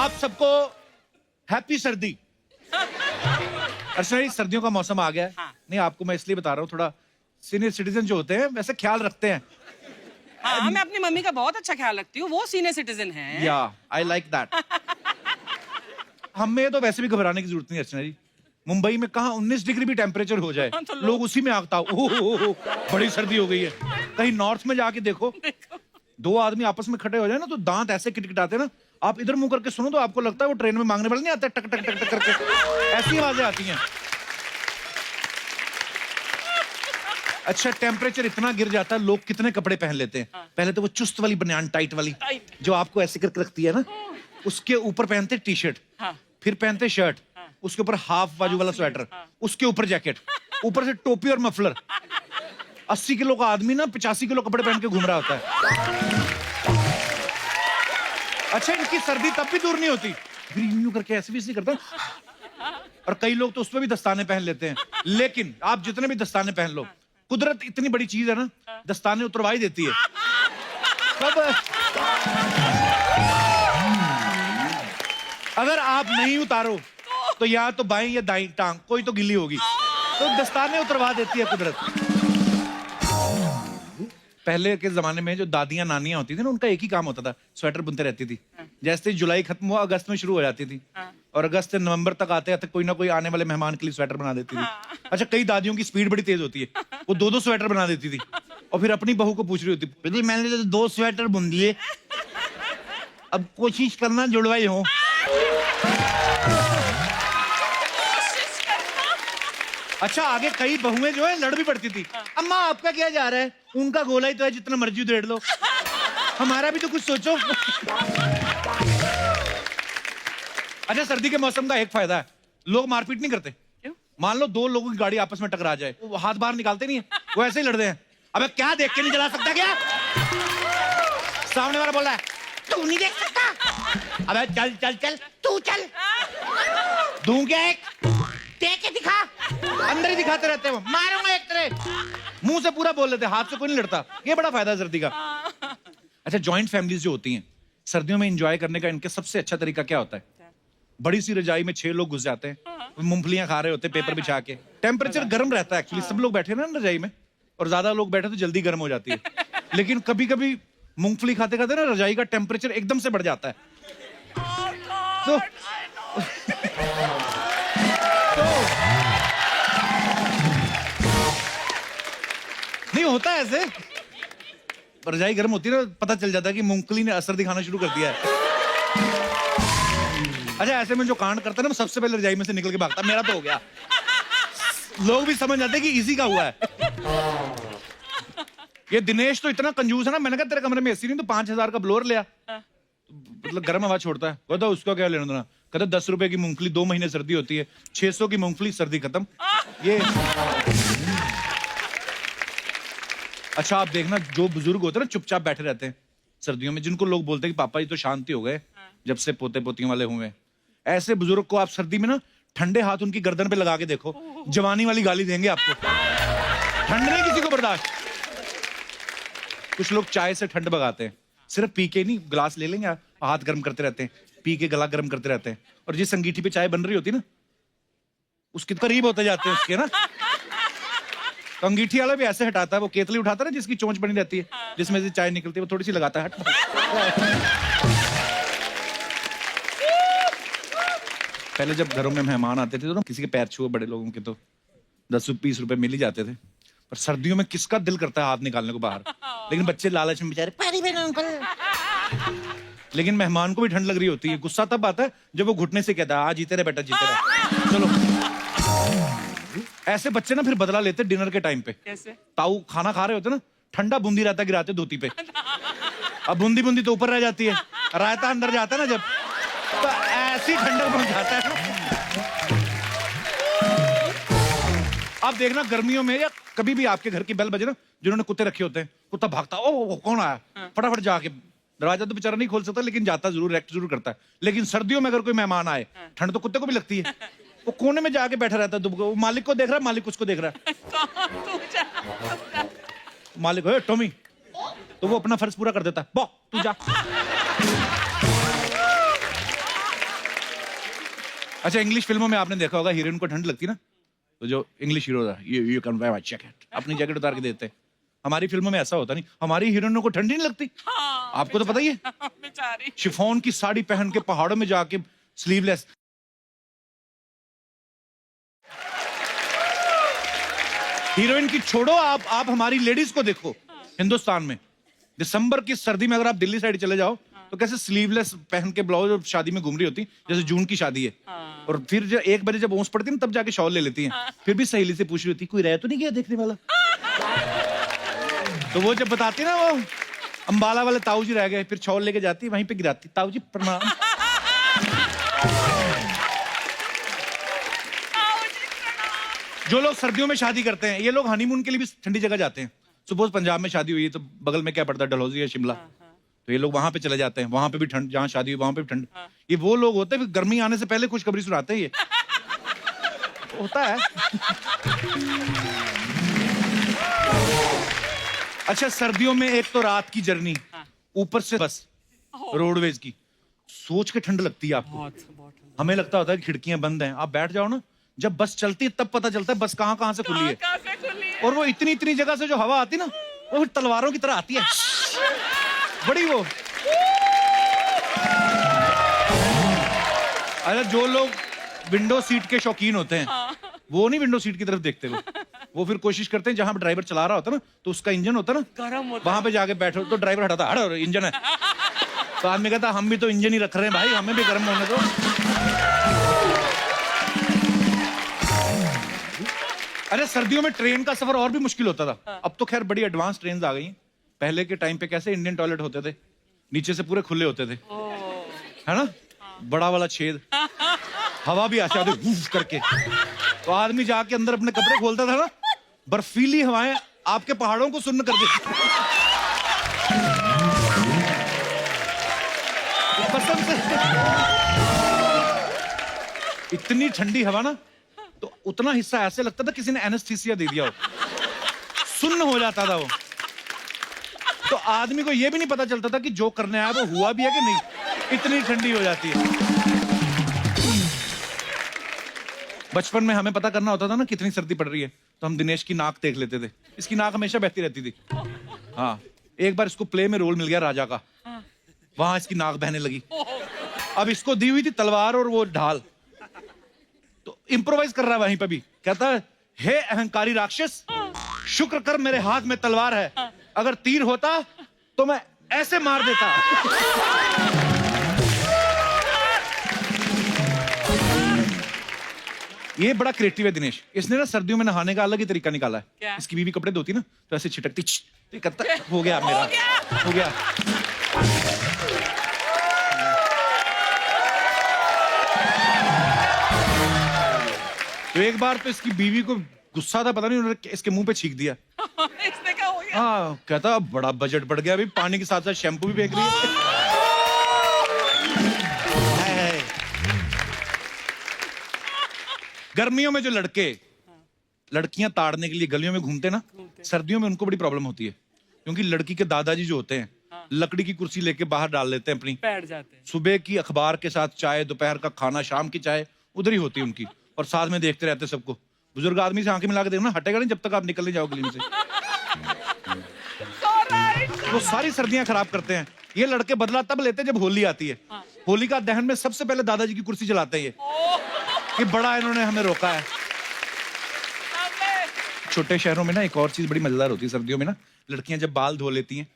आप सबको हैप्पी सर्दी। अर्चना जी, सर्दियों का मौसम आ गया है। हाँ। नहीं, आपको मैं इसलिए बता रहा हूँ, थोड़ा सीनियर सिटीजन जो होते हैं वैसे ख्याल रखते हैं। हाँ, मैं अपनी मम्मी का बहुत अच्छा ख्याल रखती हूँ, वो सीनियर सिटीजन है। या आई लाइक दैट। हमें तो वैसे भी घबराने की जरूरत नहीं अर्चना जी। मुंबई में कहा 19 डिग्री भी टेम्परेचर हो जाए, हाँ, तो लोग उसी में आगता ओह बड़ी सर्दी हो गई है। कहीं नॉर्थ में जाके देखो, दो आदमी आपस में खड़े हो जाए ना तो दांत ऐसे किटकिटाते ना, आप इधर मुंह करके सुनो तो आपको लगता है वो ट्रेन में मांगने वाले नहीं आते, टक टक टक टक करके ऐसी आवाजें आती हैं। अच्छा, टेम्परेचर इतना गिर जाता है, लोग कितने कपड़े पहन लेते हैं। पहले तो वो चुस्त वाली बनियान टाइट वाली जो आपको ऐसे करके रखती है ना, उसके ऊपर पहनते टी शर्ट, फिर पहनते शर्ट, उसके ऊपर हाफ बाजू वाला स्वेटर, उसके ऊपर जैकेट, ऊपर से टोपी और मफलर। 80 किलो का आदमी ना 85 किलो कपड़े पहन के घूम रहा होता है। अच्छा, इनकी सर्दी तब भी दूर नहीं होती, फिर यूं करके ऐसे भी नहीं करता। और कई लोग तो उसमें भी दस्ताने पहन लेते हैं। लेकिन आप जितने भी दस्ताने पहन लो, कुदरत इतनी बड़ी चीज है ना, दस्ताने उतरवा ही देती है। कब अगर आप नहीं उतारो तो या तो बाएं या दाईं टांग कोई तो गिल्ली होगी, तो दस्ताने उतरवा देती है कुदरत। पहले के जमाने में जो दादियां नानियां होती थी ना, उनका एक ही काम होता था, स्वेटर बुनते रहती थी। जैसे ही जुलाई खत्म हुआ, अगस्त में शुरू हो जाती थी, और अगस्त से नवंबर तक आते आते कोई ना कोई आने वाले मेहमान के लिए स्वेटर बना देती थी। अच्छा, कई दादियों की स्पीड बड़ी तेज होती है, वो दो स्वेटर बना देती थी और फिर अपनी बहू को पूछ रही होती, मैंने तो 2 स्वेटर बुन लिए, अब कोशिश करना जुड़वाई हो। अच्छा, आगे कई बहुएं जो है लड़ भी पड़ती थी, अम्मा आपका क्या जा रहा है, उनका गोला ही तो है, जितना मर्जी उधेड़ लो, हमारा भी तो कुछ सोचो। अच्छा, सर्दी के मौसम का एक फायदा है, लोग मारपीट नहीं करते। क्यों? मान लो 2 लोगों की गाड़ी आपस में टकरा जाए, वो हाथ बाहर निकालते नहीं है, वो ऐसे ही लड़ते हैं। अबे क्या देख के नहीं चला सकता क्या? सामने वाला बोल रहा है, तू नहीं देख सकता, अबे चल चल चल, तू चल, दूं क्या एक, देख के दिखा, अंदर ही दिखाते रहते हैं, वो मारूंगा एक तरह, मुंह से पूरा बोल लेते, हाथ से कोई नहीं लड़ता। ये बड़ा फायदा है सर्दी का। अच्छा, जॉइंट फैमिलीज जो होती हैं, सर्दियों में एंजॉय करने का इनके सबसे अच्छा तरीका क्या होता है? बड़ी सी रजाई में 6 लोग घुस जाते हैं, मूंगफलियां खा रहे होते हैं पेपर बिछा के, टेम्परेचर गर्म रहता है एक्चुअली, सब लोग बैठे ना रजाई में, और ज्यादा लोग बैठे तो जल्दी गर्म हो जाती है। लेकिन कभी कभी मूंगफली खाते खाते ना रजाई का टेम्परेचर एकदम से बढ़ जाता है, तो नहीं होता है ऐसे, रजाई गर्म होती है ना, पता चल जाता है कि मूंगफली ने असर दिखाना शुरू कर दिया है। अच्छा, ऐसे में जो कांड करता है ना, सबसे पहले रजाई में से निकल के भागता, मेरा तो हो गया। लोग भी समझ जाते हैं कि इसी का हुआ है। ये दिनेश तो इतना कंजूस है ना, मैंने कहा तेरे कमरे में एसी नहीं तो 5000 का ब्लोअर लिया, मतलब गर्म हवा छोड़ता है। कहता उसका क्या लेना देना, कहता 10 रुपए की मूंगफली 2 महीने सर्दी होती है, 600 की मूंगफली सर्दी खत्म। ये अच्छा, आप देखना जो बुजुर्ग होते हैं ना, चुपचाप बैठे रहते हैं सर्दियों में, जिनको लोग बोलते हैं कि पापा जी तो शांति हो गए जब से पोते पोतियों वाले हुए, ऐसे बुजुर्ग को आप सर्दी में ना ठंडे हाथ उनकी गर्दन पे लगा के देखो, जवानी वाली गाली देंगे आपको। ठंड नहीं किसी को बर्दाश्त। कुछ लोग चाय से ठंड भगाते हैं, सिर्फ पी के नहीं, गिलास ले लेंगे, हाथ गर्म करते रहते हैं, पी के गला गर्म करते रहते हैं, और जिस अंगीठी पे चाय बन रही होती है ना, उसके करीब होते जाते हैं उसके ना, तो अंगीठी वाला भी ऐसे हटाता है, वो केतली उठाता है ना जिसकी चोंच बनी रहती है, जिसमें से चाय निकलती है, वो थोड़ी सी लगाता है, पहले जब घरों में मेहमान आते थे तो ना किसी के पैर छुए बड़े लोगों के तो 10-20 रुपए मिल ही जाते थे, पर सर्दियों में किसका दिल करता है हाथ निकालने को बाहर, लेकिन बच्चे लालच में बेचारे पैरी पे ना अंकल। लेकिन मेहमान को भी ठंड लग रही होती है, गुस्सा तब आता है जब वो घुटने से कहता है, आ जीते रहे बेटा जीते रहे, चलो। ऐसे बच्चे ना फिर बदला लेते डिनर के टाइम पे। कैसे? ताऊ खाना खा रहे होते ना, ठंडा बूंदी रायता गिराते धोती पे, अब बूंदी बूंदी तो ऊपर रह जाती है, रायता अंदर जाता है ना जब, तो ऐसी ठंडक बन जाता है ना। आप देखना गर्मियों में या कभी भी आपके घर की बेल बजे ना, जिन्होंने कुत्ते रखे होते हैं, कुत्ता भागता, ओ कौन आया, फटाफट जाके, दरवाजा तो बेचारा नहीं खोल सकता लेकिन जाता जरूर, रिएक्ट जरूर करता है। लेकिन सर्दियों में अगर कोई मेहमान आए, ठंड तो कुत्ते को भी लगती है, वो कोने में जाके बैठा रहता है, वो मालिक को देख रहा है, मालिक उसको देख रहा है, मालिक हो टॉमी, तो वो अपना फर्ज पूरा कर देता है, बो तू जा। अच्छा, इंग्लिश फिल्मों में आपने देखा होगा हीरोइन को ठंड लगती ना, तो जो इंग्लिश हीरो था, you can buy my jacket, अपनी जैकेट उतार के देते हैं। हमारी फिल्मों में ऐसा होता नहीं, हमारी हीरोइनों को ठंड ही नहीं लगती। हाँ, आपको तो पता ही है, बेचारी। शिफॉन की साड़ी पहन के पहाड़ों में जाके स्लीवलेस। हीरोइन की छोड़ो, आप हमारी लेडीज को देखो। हिंदुस्तान में दिसंबर की सर्दी में अगर आप दिल्ली साइड चले जाओ तो कैसे स्लीवलेस पहन के ब्लाउज शादी में घूम रही होती, जैसे जून की शादी है। और फिर जब 1 बजे जब ओस पड़ती है ना, तब जाके शॉल ले लेती हैं। फिर भी सहेली से पूछ रही होती, कोई रह तो नहीं गया देखने वाला? तो वो जब बताती ना, वो अंबाला वाले ताऊ जी रह गए, फिर शॉल लेके जाती, वहीं पे गिराती, ताऊ जी प्रणाम। जो लोग सर्दियों में शादी करते हैं, ये लोग हनीमून के लिए भी ठंडी जगह जाते हैं। सपोज पंजाब में शादी हुई है तो बगल में क्या पड़ता है, डलहौजी या शिमला, तो ये लोग वहां पे चले जाते हैं। वहां पे भी ठंड, जहां शादी हुई वहां पे भी ठंड। ये वो लोग होते हैं, गर्मी आने से पहले खुशखबरी सुनाते हैं। ये होता है। अच्छा, सर्दियों में एक तो रात की जर्नी, ऊपर से बस रोडवेज की, सोच के ठंड लगती है आपको। बहुत हमें लगता होता है कि खिड़कियां बंद हैं, आप बैठ जाओ ना, जब बस चलती है तब पता चलता है बस कहां कहां से खुली है। कहाँ से खुली है? और वो इतनी इतनी जगह से जो हवा आती ना, वो तलवारों की तरह आती है, बड़ी वो। अरे जो लोग विंडो सीट के शौकीन होते हैं, वो नहीं विंडो सीट की तरफ देखते। वो फिर कोशिश करते हैं, जहां ड्राइवर चला रहा होता ना, तो उसका इंजन होता ना गर्म होता वहां पे जाके बैठो, तो ड्राइवर हटाता, हट इंजन है। तो आदमी कहता, हम भी तो इंजन ही रख रहे हैं भाई, हमें भी गर्म होने दो। अरे सर्दियों में ट्रेन का सफर और भी मुश्किल होता था। अब तो खैर बड़ी एडवांस ट्रेन आ गई हैं। पहले के टाइम पे कैसे इंडियन टॉयलेट होते थे, नीचे से पूरे खुले होते थे, है ना, बड़ा वाला छेद, हवा भी आती थी करके। तो आदमी जाके अंदर अपने कपड़े खोलता था ना, बर्फीली हवाएं आपके पहाड़ों को सुन्न कर देती। कसम से इतनी ठंडी हवा ना, तो उतना हिस्सा ऐसे लगता था किसी ने एनेस्थीसिया दे दिया हो, सुन्न हो जाता था वो। तो आदमी को यह भी नहीं पता चलता था कि जो करने आया वो हुआ भी है कि नहीं, इतनी ठंडी हो जाती है। बचपन में हमें पता करना होता था ना कितनी सर्दी पड़ रही है, तो हम दिनेश की नाक देख लेते थे। इसकी नाक हमेशा बहती रहती थी। हाँ, एक बार इसको प्ले में रोल मिल गया राजा का, वहां इसकी नाक बहने लगी। अब इसको दी हुई थी तलवार और वो ढाल, तो इम्प्रोवाइज कर रहा है वहीं पे भी। कहता है, हे अहंकारी राक्षस, शुक्र कर मेरे हाथ में तलवार है, अगर तीर होता तो मैं ऐसे मार देता। ये बड़ा क्रिएटिव है दिनेश। इसने ना सर्दियों में नहाने का अलग ही तरीका निकाला है। क्या? इसकी बीवी कपड़े धोती ना, तो ऐसे छिटकती, तो कहता हो गया मेरा, हो गया। तो एक बार तो इसकी बीवी को गुस्सा था, पता नहीं उन्होंने इसके मुंह पे छींक दिया। इसने क्या हो गया? हाँ, कहता बड़ा बजट बढ़ गया, अभी पानी के साथ साथ शैम्पू भी फेंक रही है। गर्मियों में जो लड़कियां ताड़ने के लिए गलियों में घूमते ना, सर्दियों में उनको बड़ी प्रॉब्लम होती है, क्योंकि लड़की के दादाजी जो होते हैं, लकड़ी की कुर्सी लेके बाहर डाल लेते हैं अपनी, बैठ जाते हैं। सुबह की अखबार के साथ चाय, दोपहर का खाना, शाम की चाय उधर ही होती है उनकी, और साथ में देखते रहते सबको। बुजुर्ग आदमी से आंखें मिला के देखना, हटेगा नहीं जब तक आप निकल नहीं जाओ गली से। वो सारी सर्दियां खराब करते हैं। ये लड़के बदला तब लेते हैं जब होली आती है। होली का दहन में सबसे पहले दादाजी की कुर्सी जलाते हैं ये, कि बड़ा इन्होंने हमें रोका है। छोटे शहरों में ना एक और चीज बड़ी मजेदार होती है सर्दियों में ना, लड़कियां जब बाल धो लेती हैं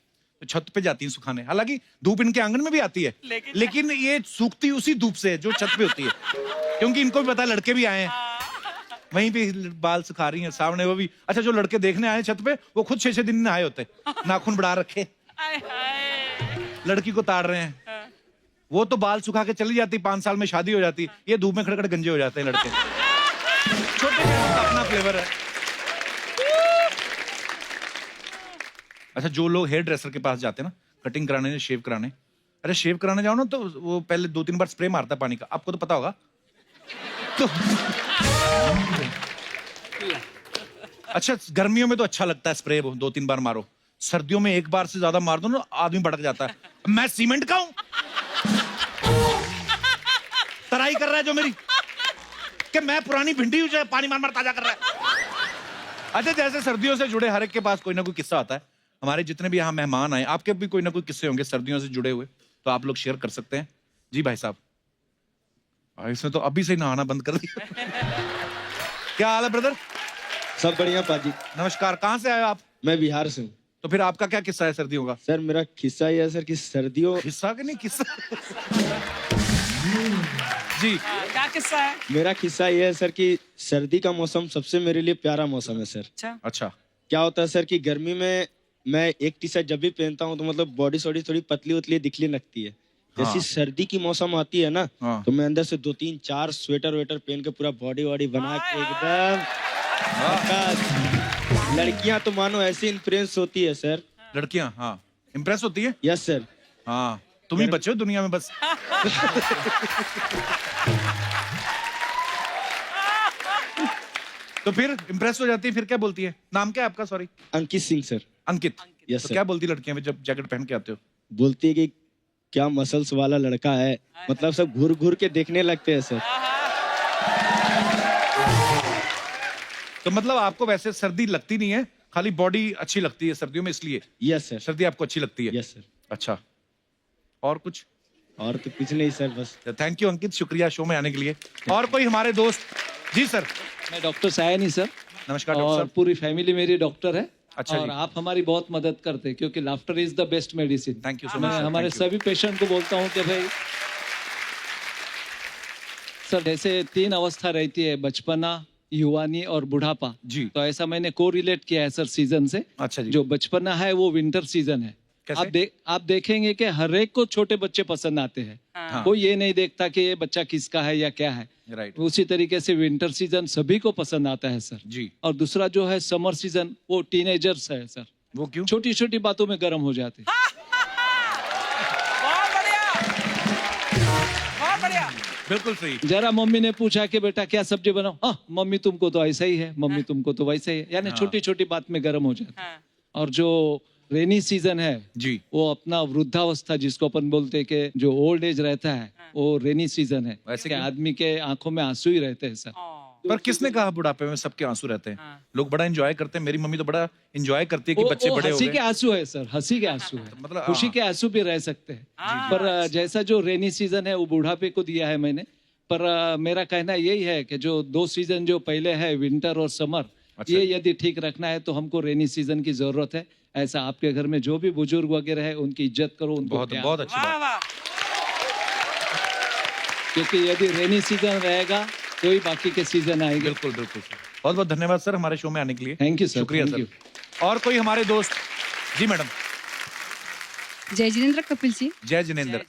तो छत पे जाती हैं सुखाने। हालांकि धूप इनके आंगन में भी आती है, लेकिन ये सूखती उसी धूप से जो छत पे होती है, क्योंकि इनको भी पता है लड़के भी आए हैं, वहीं पे बाल सुखा रही हैं सामने वो भी। अच्छा, जो लड़के देखने आए छत पे, वो खुद 6-6 दिन नहाए होते, नाखून बढ़ा रखे, लड़की को ताड़ रहे हैं। वो तो बाल सुखा के चली जाती, 5 साल में शादी हो जाती, ये धूप में खड़े खड़े गंजे हो जाते हैं लड़के। छोटे शहरों का अपना फ्लेवर है। अच्छा, जो लोग हेयर ड्रेसर के पास जाते हैं ना, कटिंग कराने, शेव कराने, अरे शेव कराने जाओ ना, तो वो पहले 2-3 बार स्प्रे मारता है पानी का, आपको तो पता होगा। तो अच्छा, गर्मियों में तो अच्छा लगता है स्प्रे, वो 2-3 बार मारो। सर्दियों में एक बार से ज्यादा मार दो ना, आदमी भड़क जाता है। मैं सीमेंट का हूं, तराई कर रहा है जो मेरी, कि मैं पुरानी भिंडी हूं जो पानी मार मार ताजा कर रहा है। अच्छा, जैसे सर्दियों से जुड़े हर एक के पास कोई ना कोई किस्सा आता है। हमारे जितने भी यहाँ मेहमान आए, आपके भी कोई ना कोई किस्से होंगे सर्दियों से जुड़े हुए, तो आप लोग शेयर कर सकते हैं। जी भाई साहब, इसने तो अभी से ही नहाना बंद कर दिया। क्या हाल है ब्रदर? सब बढ़िया पाजी। नमस्कार, कहाँ से आए हो आप? मैं बिहार से हूँ। तो फिर आपका क्या किस्सा है सर्दियों का? सर मेरा किस्सा ये है सर कि सर्दियों किस्सा के नहीं किस्सा। जी, क्या किस्सा है? मेरा किस्सा ये है सर कि सर्दी का मौसम सबसे मेरे लिए प्यारा मौसम है सर। अच्छा। अच्छा। क्या होता है सर कि गर्मी में मैं एक टी शर्ट जब भी पहनता हूँ तो मतलब बॉडी सॉडी थोड़ी पतली उतली दिखने लगती है। जैसी हाँ। सर्दी की मौसम आती है ना, हाँ। तो मैं अंदर से 2-3-4 स्वेटर वेटर पहन के पूरा बॉडी वॉडी बना के एकदम लड़कियां तो मानो ऐसी इम्प्रेस होती है सर। लड़कियां, हाँ, इम्प्रेस होती है। Yes sir. हाँ, तुम ही बचे हो दुनिया में बस। तो फिर इम्प्रेस हो जाती है, फिर क्या बोलती है? नाम क्या है आपका? सॉरी। अंकित सिंह सर। अंकित। यस तो सर। क्या बोलती लड़कियां जब जैकेट पहन के आते हो? बोलती है कि क्या मसल्स वाला लड़का है, मतलब सब घूर घूर के देखने लगते हैं सर। तो मतलब आपको वैसे सर्दी लगती नहीं है, खाली बॉडी अच्छी लगती है सर्दियों में, इसलिए यस सर। सर्दी आपको अच्छी लगती है। Yes sir. अच्छा, और कुछ? और तो कुछ नहीं सर, बस। थैंक यू अंकित, शुक्रिया शो में आने के लिए। और कोई हमारे दोस्त? जी सर। मैं डॉक्टर सायनी सर। नमस्कार डॉक्टर और साहब। पूरी फैमिली मेरी डॉक्टर है। अच्छा और जी। आप हमारी बहुत मदद करते हैं क्योंकि laughter is the best medicine. Thank you सो मैं मच। हमारे सभी पेशेंट को बोलता हूँ कि भाई सर, जैसे 3 अवस्था रहती है, बचपना, युवानी और बुढ़ापा जी। तो ऐसा मैंने को रिलेट किया है सर सीजन से। अच्छा जी। जो बचपना है वो विंटर सीजन है। कैसे? आप देखेंगे कि हर एक को छोटे बच्चे पसंद आते हैं। हाँ। कोई ये नहीं देखता कि ये बच्चा किसका है या क्या है। राइट। उसी तरीके से विंटर सीजन सभी को पसंद आता है सर। जी। और दूसरा जो है समर सीजन, वो टीनेजर्स है सर। वो क्यों? छोटी छोटी बातों में गर्म हो जाते हैं। बहुत बढ़िया, बहुत बढ़िया। बिल्कुल सही। जरा मम्मी ने पूछा कि बेटा क्या सब्जी बनाओ, हाँ मम्मी तुमको तो ऐसा ही है, मम्मी तुमको तो वैसा ही है, यानी छोटी छोटी बात में गर्म हो जाते हैं। हाँ। और जो रेनी सीजन है जी। वो अपना वृद्धावस्था जिसको अपन बोलते हैं कि जो ओल्ड एज रहता है वो रेनी सीजन है। वैसे कि क्यों? आदमी के आंखों में आंसू ही रहते हैं सर। पर किसने कहा बुढ़ापे में सबके आंसू रहते हैं? हाँ। लोग बड़ा एंजॉय करते हैं, मेरी मम्मी तो बड़ा एंजॉय करती है कि बच्चे बड़े हो हंसी के गए। आंसू है सर, हंसी के आंसू है। मतलब, खुशी हाँ। के आंसू भी रह सकते हैं। हाँ। पर जैसा जो रेनी सीजन है वो बुढ़ापे को दिया है मैंने। पर मेरा कहना यही है कि जो 2 सीजन जो पहले है, विंटर और समर, अच्छा ये जी। यदि ठीक रखना है तो हमको रेनी सीजन की जरूरत है। ऐसा आपके घर में जो भी बुजुर्ग वगैरह है उनकी इज्जत करो, उनको बहुत प्यार बहुत करो। अच्छी वाह बात। वाह। क्योंकि यदि रेनी सीजन रहेगा तो ही बाकी के सीजन आएंगे। बिल्कुल बिल्कुल। बहुत बहुत धन्यवाद सर हमारे शो में आने के लिए। Thank you sir. शुक्रिया थैंक यू। सर। और कोई हमारे दोस्त? जी मैडम। जय जिनेन्द्र कपिल जी। जय जिनेन्द्र।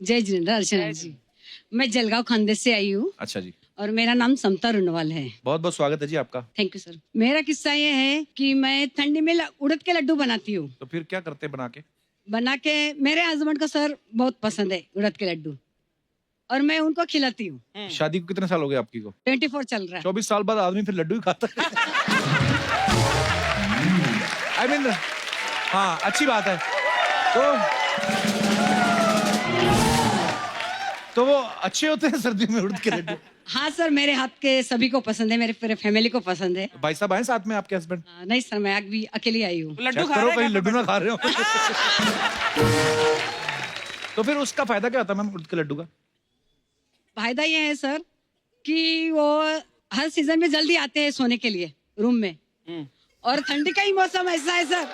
जय जिनेन्द्र अर्चना जी। मैं जलगांव खानदेश से आई हूँ अच्छा जी। और मेरा नाम समता रुनवाल है। बहुत बहुत स्वागत है जी आपका। Thank you sir. मेरा किस्सा ये है कि मैं ठंडी में उड़द के लड्डू बनाती हूँ। तो फिर क्या करते हैं बना के? मेरे हस्बैंड को सर बहुत पसंद है उड़द के लड्डू और मैं उनको खिलाती हूँ। शादी को कितने साल हो गए आपकी को? 24 चल रहा है। 24 साल बाद आदमी फिर लड्डू ही खाता है। आई मीन, हाँ अच्छी बात है। तो वो अच्छे होते हैं सर्दियों में उड़द के लड्डू। हाँ सर, मेरे हाथ के सभी को पसंद है, मेरे पूरे फैमिली को पसंद है। भाई साहब आए साथ में आपके हस्बैंड? नहीं सर, मैं अभी अकेली आई हूँ। लड्डू चेक खा करो रहे कहीं हैं लड्डू ना खा रहे हो। तो फिर उसका फायदा क्या होता है मैम उड़द के लड्डू का? फायदा ये है सर कि वो हर सीजन में जल्दी आते हैं सोने के लिए रूम में, और ठंडी का ही मौसम ऐसा है सर।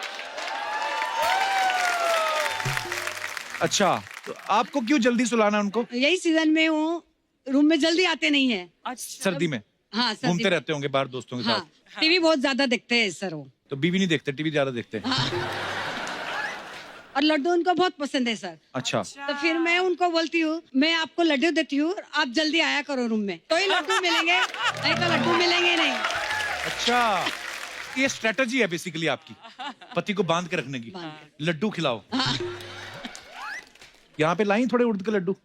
अच्छा, तो आपको क्यों जल्दी सुलाना उनको? यही सीजन में वो रूम में जल्दी आते नहीं है। अच्छा। सर्दी में हाँ सर। घूमते रहते होंगे बाहर दोस्तों के हाँ, साथ। टीवी बहुत ज्यादा देखते हैं सर वो। तो बीवी नहीं देखते, टीवी ज्यादा देखते हैं। और लड्डू उनको बहुत पसंद है सर। अच्छा। तो फिर मैं उनको बोलती हूँ, मैं आपको लड्डू देती हूँ, आप जल्दी आया करो रूम में, तो ही लड्डू मिलेंगे, नहीं तो लड्डू मिलेंगे नहीं। अच्छा, ये स्ट्रेटजी है बेसिकली आपकी, पति को बांध के रखने की। लड्डू खिलाओ। यहाँ पे लाई थोड़े उड़द के लड्डू।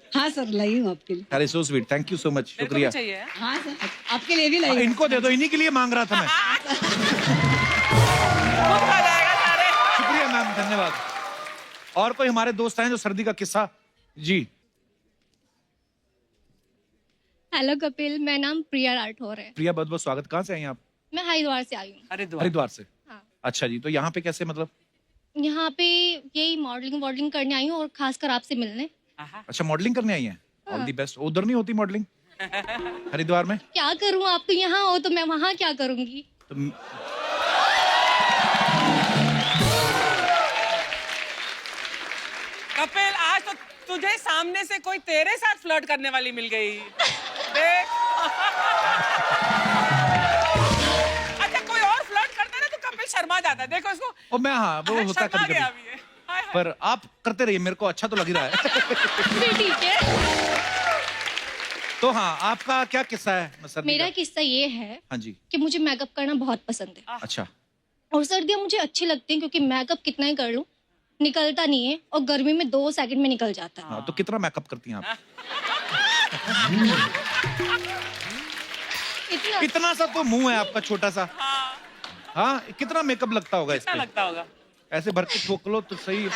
हाँ सर, लाई हूँ आपके लिए। अरे so sweet, thank you so much, मेरे को भी शुक्रिया। चाहिए। हाँ सर, आपके लिए भी लाई हूँ। इनको दे दो, इन्हीं के लिए मांग रहा था मैं। खुद खा जाएगा सारे। शुक्रिया मैम, धन्यवाद। और कोई हमारे दोस्त हैं जो सर्दी का किस्सा? जी हेलो कपिल, मेरा नाम प्रिया राठौर है। प्रिया, बहुत बहुत स्वागत। कहाँ से आई हैं आप? मैं हरिद्वार से आई हूँ। हरिद्वार से। हाँ। अच्छा जी, तो यहाँ पे कैसे मतलब? यहाँ पे यही मॉडलिंग करने आई हूँ और खासकर आपसे मिलने। अच्छा, मॉडलिंग करने आई हैं। All the best. उधर नहीं होती मॉडलिंग हरिद्वार में? क्या करूँ, आप तो यहाँ हो तो मैं वहाँ क्या करूँगी। तो कपिल, आज तो तुझे सामने से कोई तेरे साथ फ्लर्ट करने वाली मिल गई। देख। अच्छा, कोई और फ्लर्ट करता ना तो कपिल शर्मा जाता। देखो इसको। ओ मैं, हाँ वो होता है शर्मा कभी गया कभी। अभी ये। हाय हाय। पर आप करते रहिए, मेरे को अच्छा तो लग ही रहा है। फिर ठीक है। तो हाँ, आपका क्या किस्सा है सर? मेरा किस्सा ये है हाँ जी। कि मुझे मेकअप करना बहुत पसंद है अच्छा। और सर्दियाँ मुझे अच्छी लगती हैं क्योंकि मेकअप कितना ही कर लूँ निकलता नहीं है और गर्मी में 2 सेकंड में निकल जाता है। हाँ, तो कितना मेकअप करती हैं आप? इतना सा तो मुंह है आपका, छोटा सा। हाँ, कितना मेकअप लगता होगा इस क्या पे? लगता होगा? ऐसे भर के ठोक लो तो सही।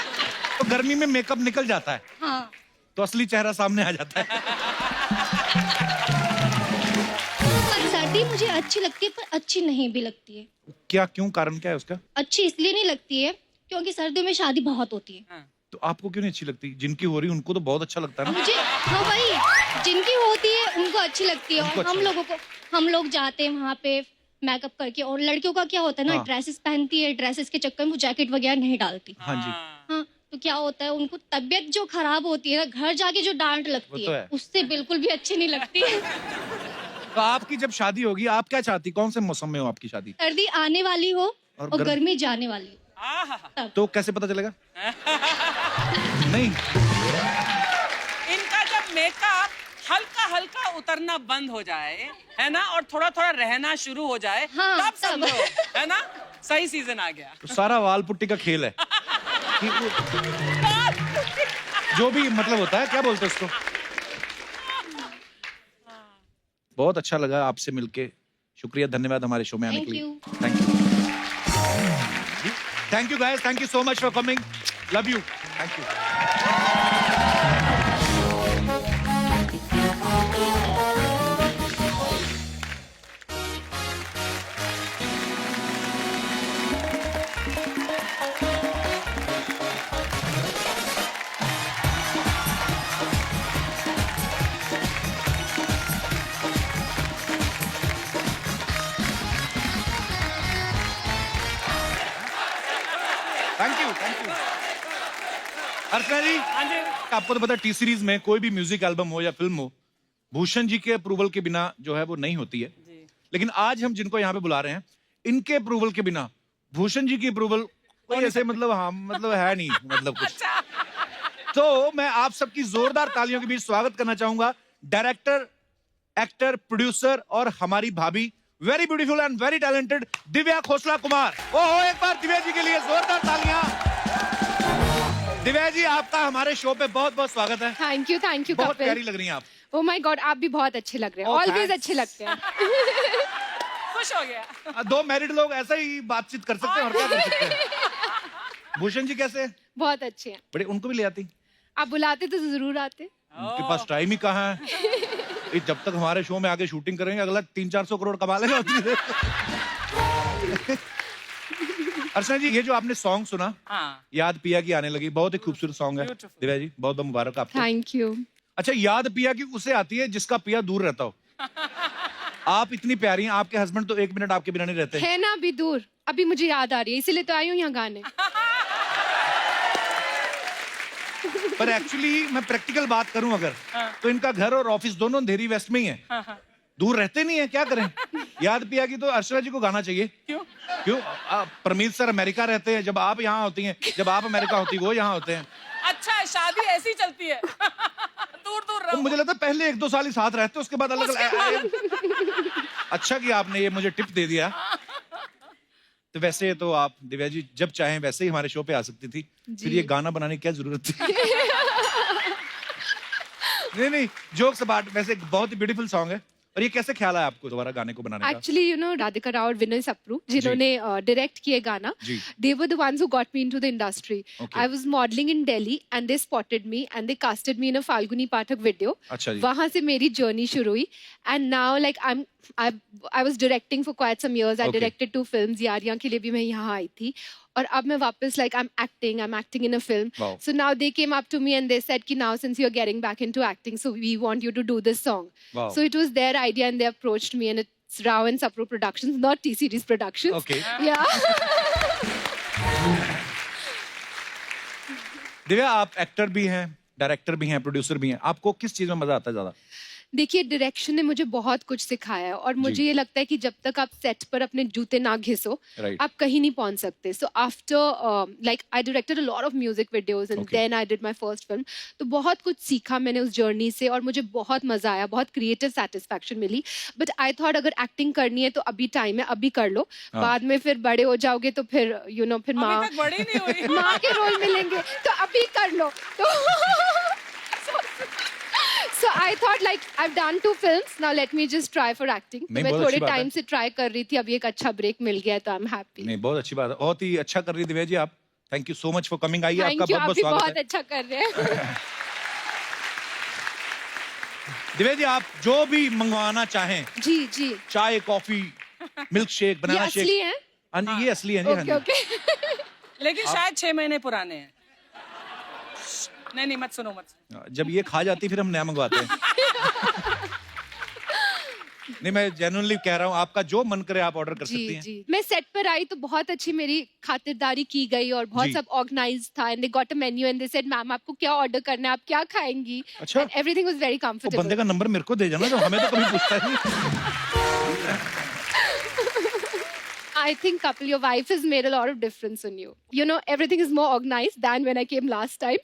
तो गर्मी में मेकअप निकल जाता है हाँ। तो असली चेहरा सामने आ जाता है। पर सर्दी मुझे अच्छी लगती है पर अच्छी नहीं भी लगती है। क्या, क्यों, कारण क्या है उसका? अच्छी इसलिए नहीं लगती है क्योंकि सर्दियों में शादी बहुत होती है। तो आपको क्यों नहीं अच्छी लगती? जिनकी हो रही उनको तो बहुत अच्छा लगता है ना। मुझे, हाँ भाई, जिनकी होती है उनको अच्छी लगती है उनको और अच्छा हम लोग जाते हैं वहाँ पे मेकअप करके। और लड़कियों का क्या होता है ना, हाँ। ड्रेसेस पहनती है, ड्रेसेस के चक्कर में वो जैकेट वगैरह नहीं डालती। हाँ जी। हाँ, तो क्या होता है उनको तबीयत जो खराब होती है ना, घर जाके जो डांट वो लगती तो है है। उससे बिल्कुल भी अच्छी नहीं लगती। तो आपकी जब शादी होगी, आप क्या चाहती? कौन से मौसम में हो आपकी शादी? सर्दी आने वाली हो और और गर्मी जाने वाली हो। तो कैसे पता चलेगा? नहीं, इनका जब मेकअप हल्का हल्का उतरना बंद हो जाए, है ना, और थोड़ा थोड़ा रहना शुरू हो जाए, हाँ, तब तब। समझो, है ना, सही सीजन आ गया। तो सारा वाल पुट्टी का खेल है कि जो भी मतलब होता है, क्या बोलते हैं उसको। बहुत अच्छा लगा आपसे मिलके। शुक्रिया, धन्यवाद हमारे शो में आने के लिए। Thank you. Thank you guys, thank you so much for coming. Love you. Thank you. Thank you, thank you. Archana ji, हाँ जी। आपको तो पता है टी सीरीज में कोई भी म्यूजिक एल्बम हो या फिल्म हो, भूषण जी के अप्रूवल के बिना जो है वो नहीं होती है। लेकिन आज हम जिनको यहाँ पे बुला रहे हैं, इनके अप्रूवल के बिना भूषण जी की अप्रूवल कोई ऐसे मतलब, हाँ मतलब है नहीं, मतलब कुछ। तो मैं आप सबकी जोरदार तालियों के बीच स्वागत करना चाहूंगा डायरेक्टर, एक्टर, प्रोड्यूसर और हमारी भाभी, very beautiful and very talented Divya Khosla Kumar. ओहो, एक बार दिव्या जी के लिए जोरदार तालियां। दिव्या जी, आपका हमारे शो पे बहुत बहुत स्वागत है। थैंक यू बहुत कपिल। प्यारी लग रही हैं आप। ओह माय गॉड, आप भी बहुत अच्छे लग रहे हैं। Oh, always thanks. अच्छे लगते हैं। खुश हो गया। दो मैरिड लोग ऐसा ही बातचीत कर सकते हैं और क्या कर सकते हैं। भूषण जी कैसे हैं? बहुत अच्छे हैं। बड़े, उनको भी ले आती? आप बुलाते तो जरूर आते। उनके पास टाइम ही कहाँ है। ये जब तक हमारे शो में आके शूटिंग करेंगे, अगला 300-400 करोड़ कमा लेगा। अर्चना जी, ये जो आपने सॉन्ग सुना, हाँ। याद पिया की आने लगी, बहुत ही खूबसूरत सॉन्ग है। Beautiful. दिव्या जी, बहुत बहुत मुबारक आपको। Thank you. अच्छा, याद पिया की उसे आती है जिसका पिया दूर रहता हो। आप इतनी प्यारी हैं, आपके हस्बैंड तो 1 मिनट आपके बिना नहीं रहते। है ना अभी दूर, अभी मुझे याद आ रही है, इसीलिए तो आई हूँ यहाँ गाने। पर एक्चुअली मैं प्रैक्टिकल बात करूं अगर, तो इनका घर और ऑफिस दोनों अंधेरी वेस्ट में ही है। दूर रहते नहीं है, क्या करें। याद पिया की तो अर्चना जी को गाना चाहिए। क्यों? क्यों? परमीत सर अमेरिका रहते हैं, जब आप यहाँ होती हैं, जब आप अमेरिका होती वो यहाँ होते हैं। अच्छा, शादी ऐसी चलती है। दूर दूर तो रहो। मुझे लगता है पहले 1-2 साल ही साथ रहते, उसके बाद अलग अलग। अच्छा कि आपने ये मुझे टिप दे दिया। तो वैसे तो आप दिव्या जी जब चाहें वैसे ही हमारे शो पे आ सकती थी, फिर ये गाना बनाने की क्या जरूरत थी। नहीं, जोक्स अपार्ट, वैसे बहुत ही ब्यूटीफुल सॉन्ग है और ये कैसे ख्याल आया आपको दोबारा गाने को बनाने का? Actually you no Radhika Rao और विनय सप्रू जिन्होंने डायरेक्ट किए गाना, जी। they were the ones who got me into the industry. Okay. I was modeling in Delhi and they spotted me and they casted me in a Falguni Pathak video. अच्छा जी। वहां से मेरी journey शुरू हुई and now like I was directing for quite some years. I Okay. directed 2 films. Yaariyan के लिए भी मैं यहाँ आई थी और अब मैं वापस like I'm acting in a film. Wow. So now they came up to me and they said कि now since you're getting back into acting, so we want you to do this song. Wow. So it was their idea and they approached me and it's Rao and Sapro Productions, not T-Series Productions. Okay. Yeah. Divya, आप actor भी हैं, director भी हैं, producer भी हैं, आपको किस चीज में मजा आता है ज्यादा? देखिए डायरेक्शन ने मुझे बहुत कुछ सिखाया है और मुझे ये लगता है कि जब तक आप सेट पर अपने जूते ना घिसो Right. आप कहीं नहीं पहुंच सकते. So after like I directed a lot of music videos and Okay. Then I did my first film. तो बहुत कुछ सीखा मैंने उस जर्नी से और मुझे बहुत मजा आया, बहुत क्रिएटिव सेटिस्फैक्शन मिली. बट आई थॉट अगर एक्टिंग करनी है तो अभी टाइम है, अभी कर लो. हाँ. बाद में फिर बड़े हो जाओगे तो फिर यू नो फिर माँ अभी तक बड़ी नहीं हुई. माँ के रोल मिलेंगे तो अभी कर लो. तो So I thought like I've done 2 films, now let me just try for acting. नहीं, मैं बहुत थोड़े अच्छी बात टाइम है। से ट्राई कर रही थी, अभी एक अच्छा ब्रेक मिल गया तो आई एम हैप्पी. नहीं, बहुत अच्छी बात है, बहुत ही अच्छा कर रही है दिव्या जी आप. Thank you so much for coming. आइए, आपका थैंक यू, बहुत आप बहुत भी स्वागत बहुत है. अच्छा कर रहे हैं. दिव्या जी, आप जो भी मंगवाना चाहें, जी जी. चाय, कॉफी, मिल्क शेक, ये बनाना असली शेक. है? हाँ जी, ये असली है जी. हाँ ओके जी. ओके. लेकिन शायद 6 महीने पुराने हैं. नहीं मत सुनो मत सुनो. जब ये खा जाती फिर हम नया मंगवाते हैं. नहीं, मैं जेन्युइनली कह रहा हूँ, आपका जो मन करे आप ऑर्डर कर सकती जी हैं. जी. मैं सेट पर आई तो बहुत अच्छी मेरी खातिरदारी की गई और बहुत जी. सब ऑर्गेनाइज था and they got a menu and they said ma'am आपको क्या ऑर्डर करना है, आप क्या खाएंगी. अच्छा. एवरीथिंग वाज वेरी वो कंफर्टेबल. बंदे का नंबर मेरे को दे जाना, जो हमें तो कभी पूछता ही नहीं. I think couple, your wife has made a lot of difference in you. You know, everything is more organized than when I came last time.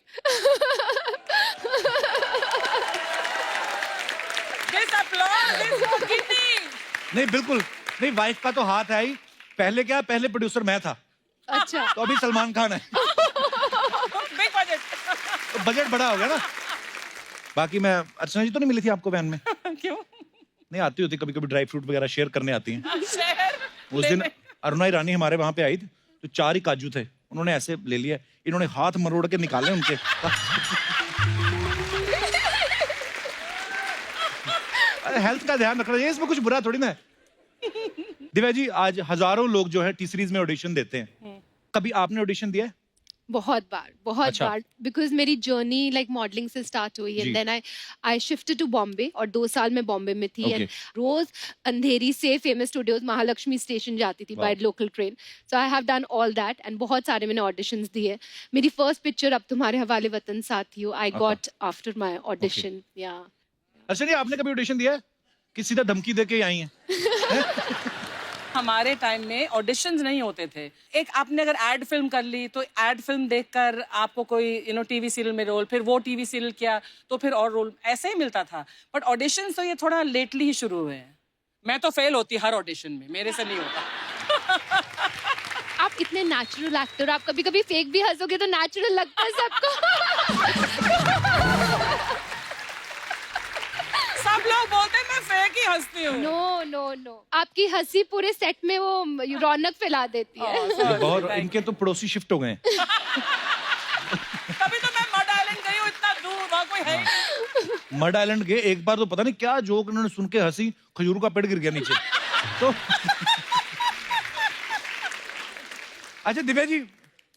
This applause is for Kitty. नहीं, बिल्कुल नहीं. वाइफ का तो हाथ है ही. पहले क्या, पहले प्रोड्यूसर मैं था, अच्छा. तो अभी सलमान खान है. Big budget. तो बजट बड़ा हो गया ना. बाकी मैं, अर्चना जी तो नहीं मिली थी आपको वैन में? क्यों? नहीं, आती होती कभी कभी, ड्राई फ्रूट वगैरह शेयर करने आती हैं. शहर उस दिन अरुणा ईरानी हमारे वहां पे आई थी, तो 4 ही काजू थे, उन्होंने ऐसे ले लिया, इन्होंने हाथ मरोड़ के निकाले उनके. हेल्थ का ध्यान रखना चाहिए, इसमें कुछ बुरा थोड़ी ना है. दिव्या जी, आज हजारों लोग जो है टी सीरीज में ऑडिशन देते हैं, कभी आपने ऑडिशन दिया है? बहुत बार अच्छा. बिकॉज मेरी जर्नी लाइक मॉडलिंग से स्टार्ट हुई जी. And then I shifted to Bombay और 2 साल में बॉम्बे में थी Okay. एंड रोज अंधेरी से फेमस स्टूडियोज महालक्ष्मी स्टेशन जाती थी by local train. So I have done all that and बहुत सारे मैंने ऑडिशंस दिए. मेरी फर्स्ट पिक्चर अब तुम्हारे हवाले वतन साथियों I got after my audition. या अच्छा जी, आपने कभी ऑडिशन दिया है कि सीधा धमकी दे के ही आई हैं? हमारे टाइम में ऑडिशंस नहीं होते थे. एक आपने अगर एड फिल्म कर ली तो एड फिल्म देखकर आपको कोई टीवी सीरियल में रोल, फिर वो टीवी सीरियल किया तो फिर और रोल, ऐसे ही मिलता था. बट ऑडिशंस तो ये थोड़ा लेटली ही शुरू हुए हैं. मैं तो फेल होती हर ऑडिशन में, मेरे से नहीं होता. आप इतने नेचुरल एक्टर, आप कभी कभी फेक भी हंसोगे तो नेचुरल लगता है सबको. सब लोग बोलते हैं मैं फेक ही हंसती हूँ. नो नो नो, आपकी हंसी पूरे सेट में वो रौनक फैला देती है. बहुत, इनके तो पड़ोसी शिफ्ट हो गए हैं. कभी तो मैं मड आइलैंड गई हूँ इतना दूर, वहाँ कोई है ही नहीं. मड आइलैंड गए एक बार, तो पता नहीं क्या जोक उन्होंने सुन के हंसी, खजूर का पेड़ गिर गया नीचे. तो अच्छा दिव्या जी,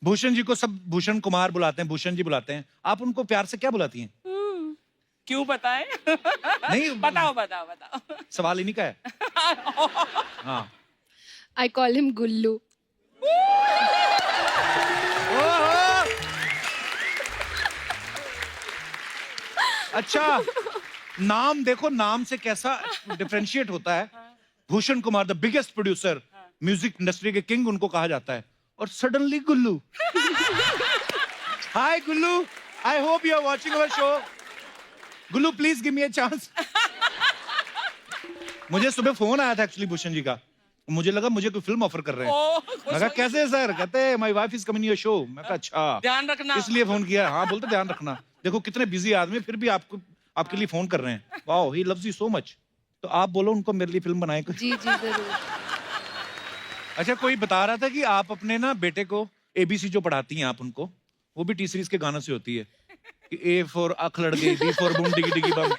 भूषण जी को सब भूषण कुमार बुलाते हैं, भूषण जी बुलाते हैं, आप उनको प्यार से क्या बुलाती हैं? क्यों बताएं? नहीं, बताओ बताओ बताओ. सवाल इन्हीं का है. हाँ. आई कॉल हिम गुल्लू. ओहो! अच्छा, नाम देखो, नाम से कैसा डिफरेंशिएट होता है. Bhushan Kumar, the biggest producer, music industry के किंग उनको कहा जाता है, और suddenly Gullu. Hi Gullu, I hope you are watching our show. Gullu, please give me a chance. मुझे सुबह फोन आया था एक्चुअली भूषण जी का, मुझे लगा मुझे कोई फिल्म ऑफर कर रहे हैं. मैं कहा कैसे है सर? कहते हैं my wife is coming your show. मैं कहा अच्छा, ध्यान रखना. इसलिए फोन किया. हाँ, बोलते ध्यान रखना. देखो कितने बिजी आदमी, फिर भी आपको, आपके लिए फोन कर रहे हैं. Wow, he loves you so much. तो आप बोलो उनको मेरे लिए फिल्म बनाए कुछ। जी जी जरूर। अच्छा, कोई बता रहा था कि आप अपने ना बेटे को ABC जो पढ़ाती हैं आप उनको, वो भी टी सीरीज के गानों से होती है कि A फॉर अख लड़ गई, B for boom diggy diggy bam,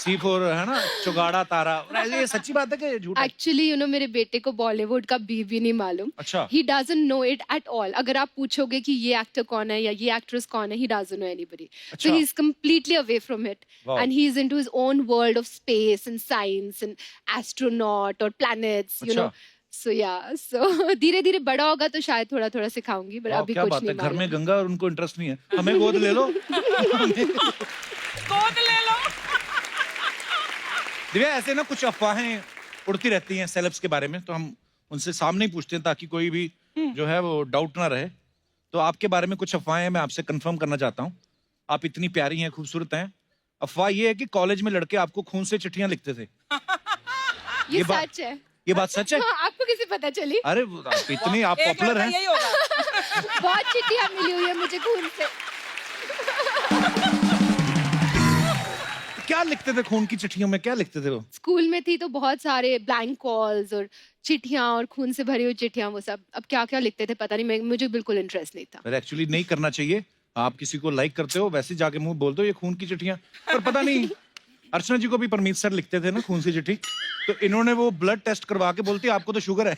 C for है ना चुगाड़ा तारा। ये सच्ची बात है कि झूठ है? एक्चुअली मेरे बेटे को बॉलीवुड का भी नहीं मालूम। अच्छा। He doesn't know it at all. अगर आप पूछोगे कि ये एक्टर कौन है या ये एक्ट्रेस कौन है, ही डजंट नो एनीबॉडी। अच्छा। So he is completely away from it Wow. And he is into his own world of space and science and astronaut और प्लैनेट्स, यू नो। अच्छा। सो या सो धीरे धीरे बड़ा होगा तो शायद थोड़ा थोड़ा सिखाऊंगी, बट वाह, अभी क्या कुछ बात है, नहीं घर में मालूम। गंगा और उनको इंटरेस्ट नहीं है। हमें गोद ले लो। गोद ले लो। दिव्या, ऐसे ना कुछ अफवाहें उड़ती रहती हैं सेलेब्स के बारे में, तो हम उनसे सामने ही पूछते हैं ताकि कोई भी जो है वो डाउट ना रहे। तो आपके बारे में कुछ अफवाहें मैं आपसे कंफर्म करना चाहता हूँ। आप इतनी प्यारी हैं, खूबसूरत हैं। अफवाह ये है कि कॉलेज में लड़के आपको खून से चिट्ठियां लिखते थे। ये बात- सच है। ये बात सच है? हाँ, आपको कैसे पता चली? अरे आप इतनी आप एक पॉपुलर लड़का हैं। यही होगा। बहुत चिट्ठियां मिली हुई है मुझे खून से। क्या लिखते थे खून की चिट्ठियों में, क्या लिखते थे वो? स्कूल में थी तो बहुत सारे ब्लैंक कॉल्स और चिट्ठियां और खून से भरी हुई चिट्ठियां, वो सब। अब क्या क्या लिखते थे पता नहीं, मुझे बिल्कुल इंटरेस्ट नहीं था। पर एक्चुअली नहीं करना चाहिए। आप किसी को लाइक करते हो, वैसे जाके मुंह बोल दो ये खून की चिट्ठियां। पर पता नहीं, अर्चना जी को भी परमीत सर लिखते थे ना खून से चिट्ठी, तो इन्होंने वो ब्लड टेस्ट करवा के बोलती आपको तो शुगर है।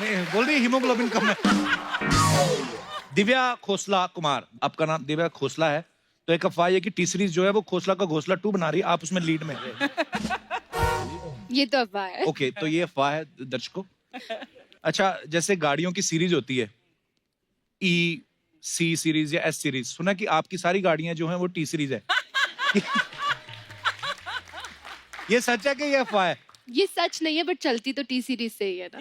नहीं, बोल रही हीमोग्लोबिन कम है। दिव्या खोसला कुमार, आपका नाम दिव्या खोसला है, तो एक अफवाह है कि टी सीरीज जो है वो खोसला का घोसला 2 बना रही है, आप उसमें लीड में हैं। ये तो अफवाह है। ओके, तो ये अफवाह है दर्शकों। अच्छा, जैसे गाड़ियों की सीरीज होती है, C सीरीज या S सीरीज, सुना कि आपकी सारी गाड़ियां जो हैं वो T सीरीज है। ये सच है कि ये अफवाह है? ये सच नहीं है, बट चलती तो टी सीरीज से ही है ना।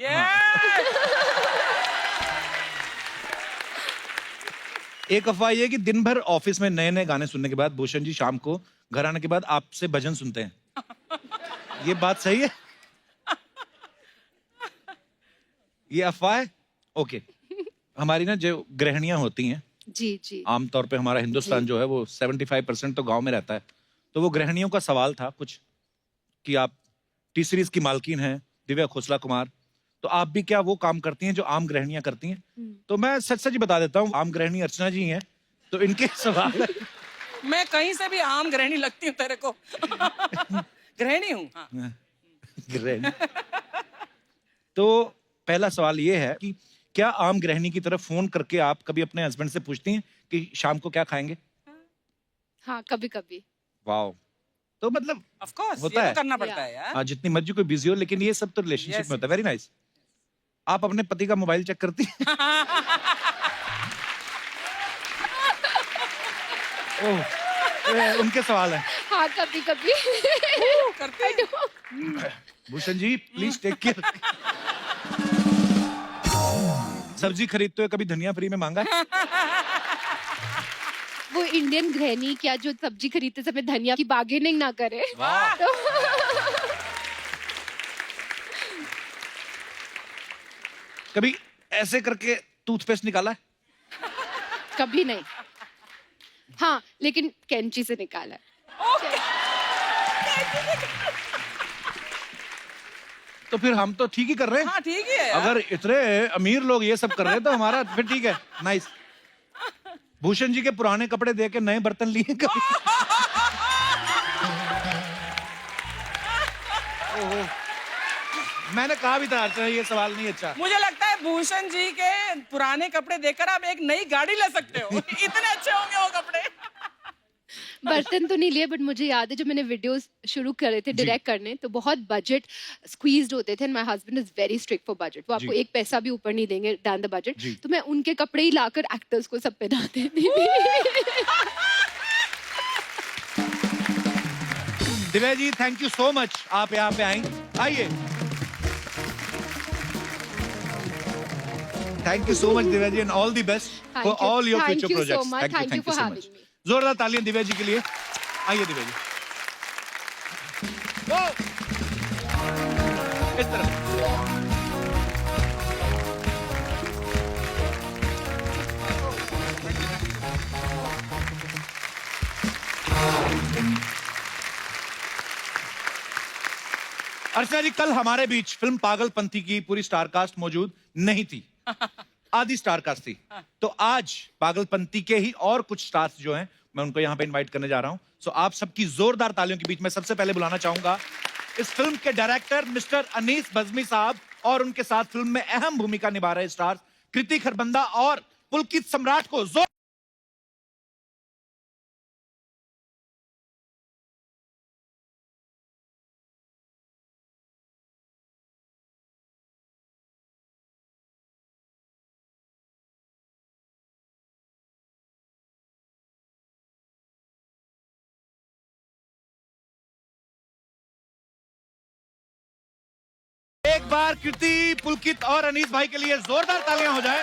एक अफवाह ये कि दिन भर ऑफिस में नए नए गाने सुनने के बाद भूषण जी शाम को घर आने के बाद आपसे भजन सुनते हैं। ये बात सही है? ये अफवाह है? ओके। हमारी ना जो गृहिणियां होती हैं, जी जी। आमतौर पे हमारा हिंदुस्तान जो है वो 75% तो गांव में रहता है, तो वो गृहिणियों का सवाल था कुछ कि आप टी सीरीज की मालकिन हैं दिव्या खोसला कुमार, तो आप भी क्या वो काम करती हैं जो आम गृहिणियां करती हैं? तो मैं सच सच ही बता देता हूँ, आम गृहिणी अर्चना जी हैं, तो इनके सवाल है। मैं कहीं से भी आम गृहिणी लगती हूँ तेरे को। गृहिणी हूँ। हाँ। गृहिणी। तो पहला सवाल ये है कि क्या आम गृहिणी की तरफ फोन करके आप कभी अपने हस्बैंड से पूछती हैं कि शाम को क्या खाएंगे? हाँ, कभी कभी। वाओ, तो मतलब Of course, होता ये है। तो करना पड़ता है यार। हाँ, जितनी मर्जी कोई बिजी हो, लेकिन ये सब तो रिलेशनशिप Yes, में होता है। Very nice. आप अपने पति का मोबाइल चेक करती हैं? ओह, ये उनके सवाल है। हाँ, कभी कभी। करते हैं। Bhushan ji please take care. सब्जी खरीदते हुए कभी धनिया फ्री में मांगा है? वो इंडियन गृहिणी क्या जो सब्जी खरीदते समय धनिया की बार्गेनिंग ना करे। वाह। तो कभी ऐसे करके टूथपेस्ट निकाला है? कभी नहीं। हाँ, लेकिन कैंची से निकाला है। तो फिर हम तो ठीक ही कर रहे हैं। हाँ, ठीक ही है यार। अगर इतने अमीर लोग ये सब कर रहे हैं तो हमारा फिर ठीक है। नाइस। भूषण जी के पुराने कपड़े दे के नए बर्तन लिए कभी? ओहो, मैंने कहा भी था अर्चना ये सवाल नहीं अच्छा। मुझे लगता है भूषण जी के पुराने कपड़े देखकर आप एक नई गाड़ी ले सकते हो। इतने अच्छे होंगे वो कपड़े। बर्तन तो नहीं लिए, बट मुझे याद है जब मैंने वीडियोस शुरू करे थे डायरेक्ट करने, तो बहुत बजट स्क्वीज्ड होते थे। My husband is very strict for budget. वो आपको जी। एक पैसा भी ऊपर नहीं देंगे दैन द जी। बजट। तो मैं उनके कपड़े ही लाकर एक्टर्स को सब पहनाते थी। Divya ji thank you so much, आप यहाँ पे आई। आइए। Thank you so much Divya ji and all the best Thank for you. All your Thank future you so projects. much. Thank you for so having much. me. जोरदार तालियां दिव्या जी के लिए। आइए दिव्या जी। Go! इस तरफ। अर्चना जी, कल हमारे बीच फिल्म पागलपंथी की पूरी स्टार कास्ट मौजूद नहीं थी, आधी स्टार कास्ट थी। तो आज पागलपंथी के ही और कुछ स्टार्स जो हैं, मैं उनको यहाँ पे इनवाइट करने जा रहा हूँ। सो आप सबकी जोरदार तालियों के बीच में सबसे पहले बुलाना चाहूंगा इस फिल्म के डायरेक्टर मिस्टर अनीस बज्मी साहब और उनके साथ फिल्म में अहम भूमिका निभा रहे स्टार्स कृति खरबंदा और पुलकित सम्राट को जोर। एक बार कृति, पुलकित और अनीस भाई के लिए जोरदार तालियां हो जाए।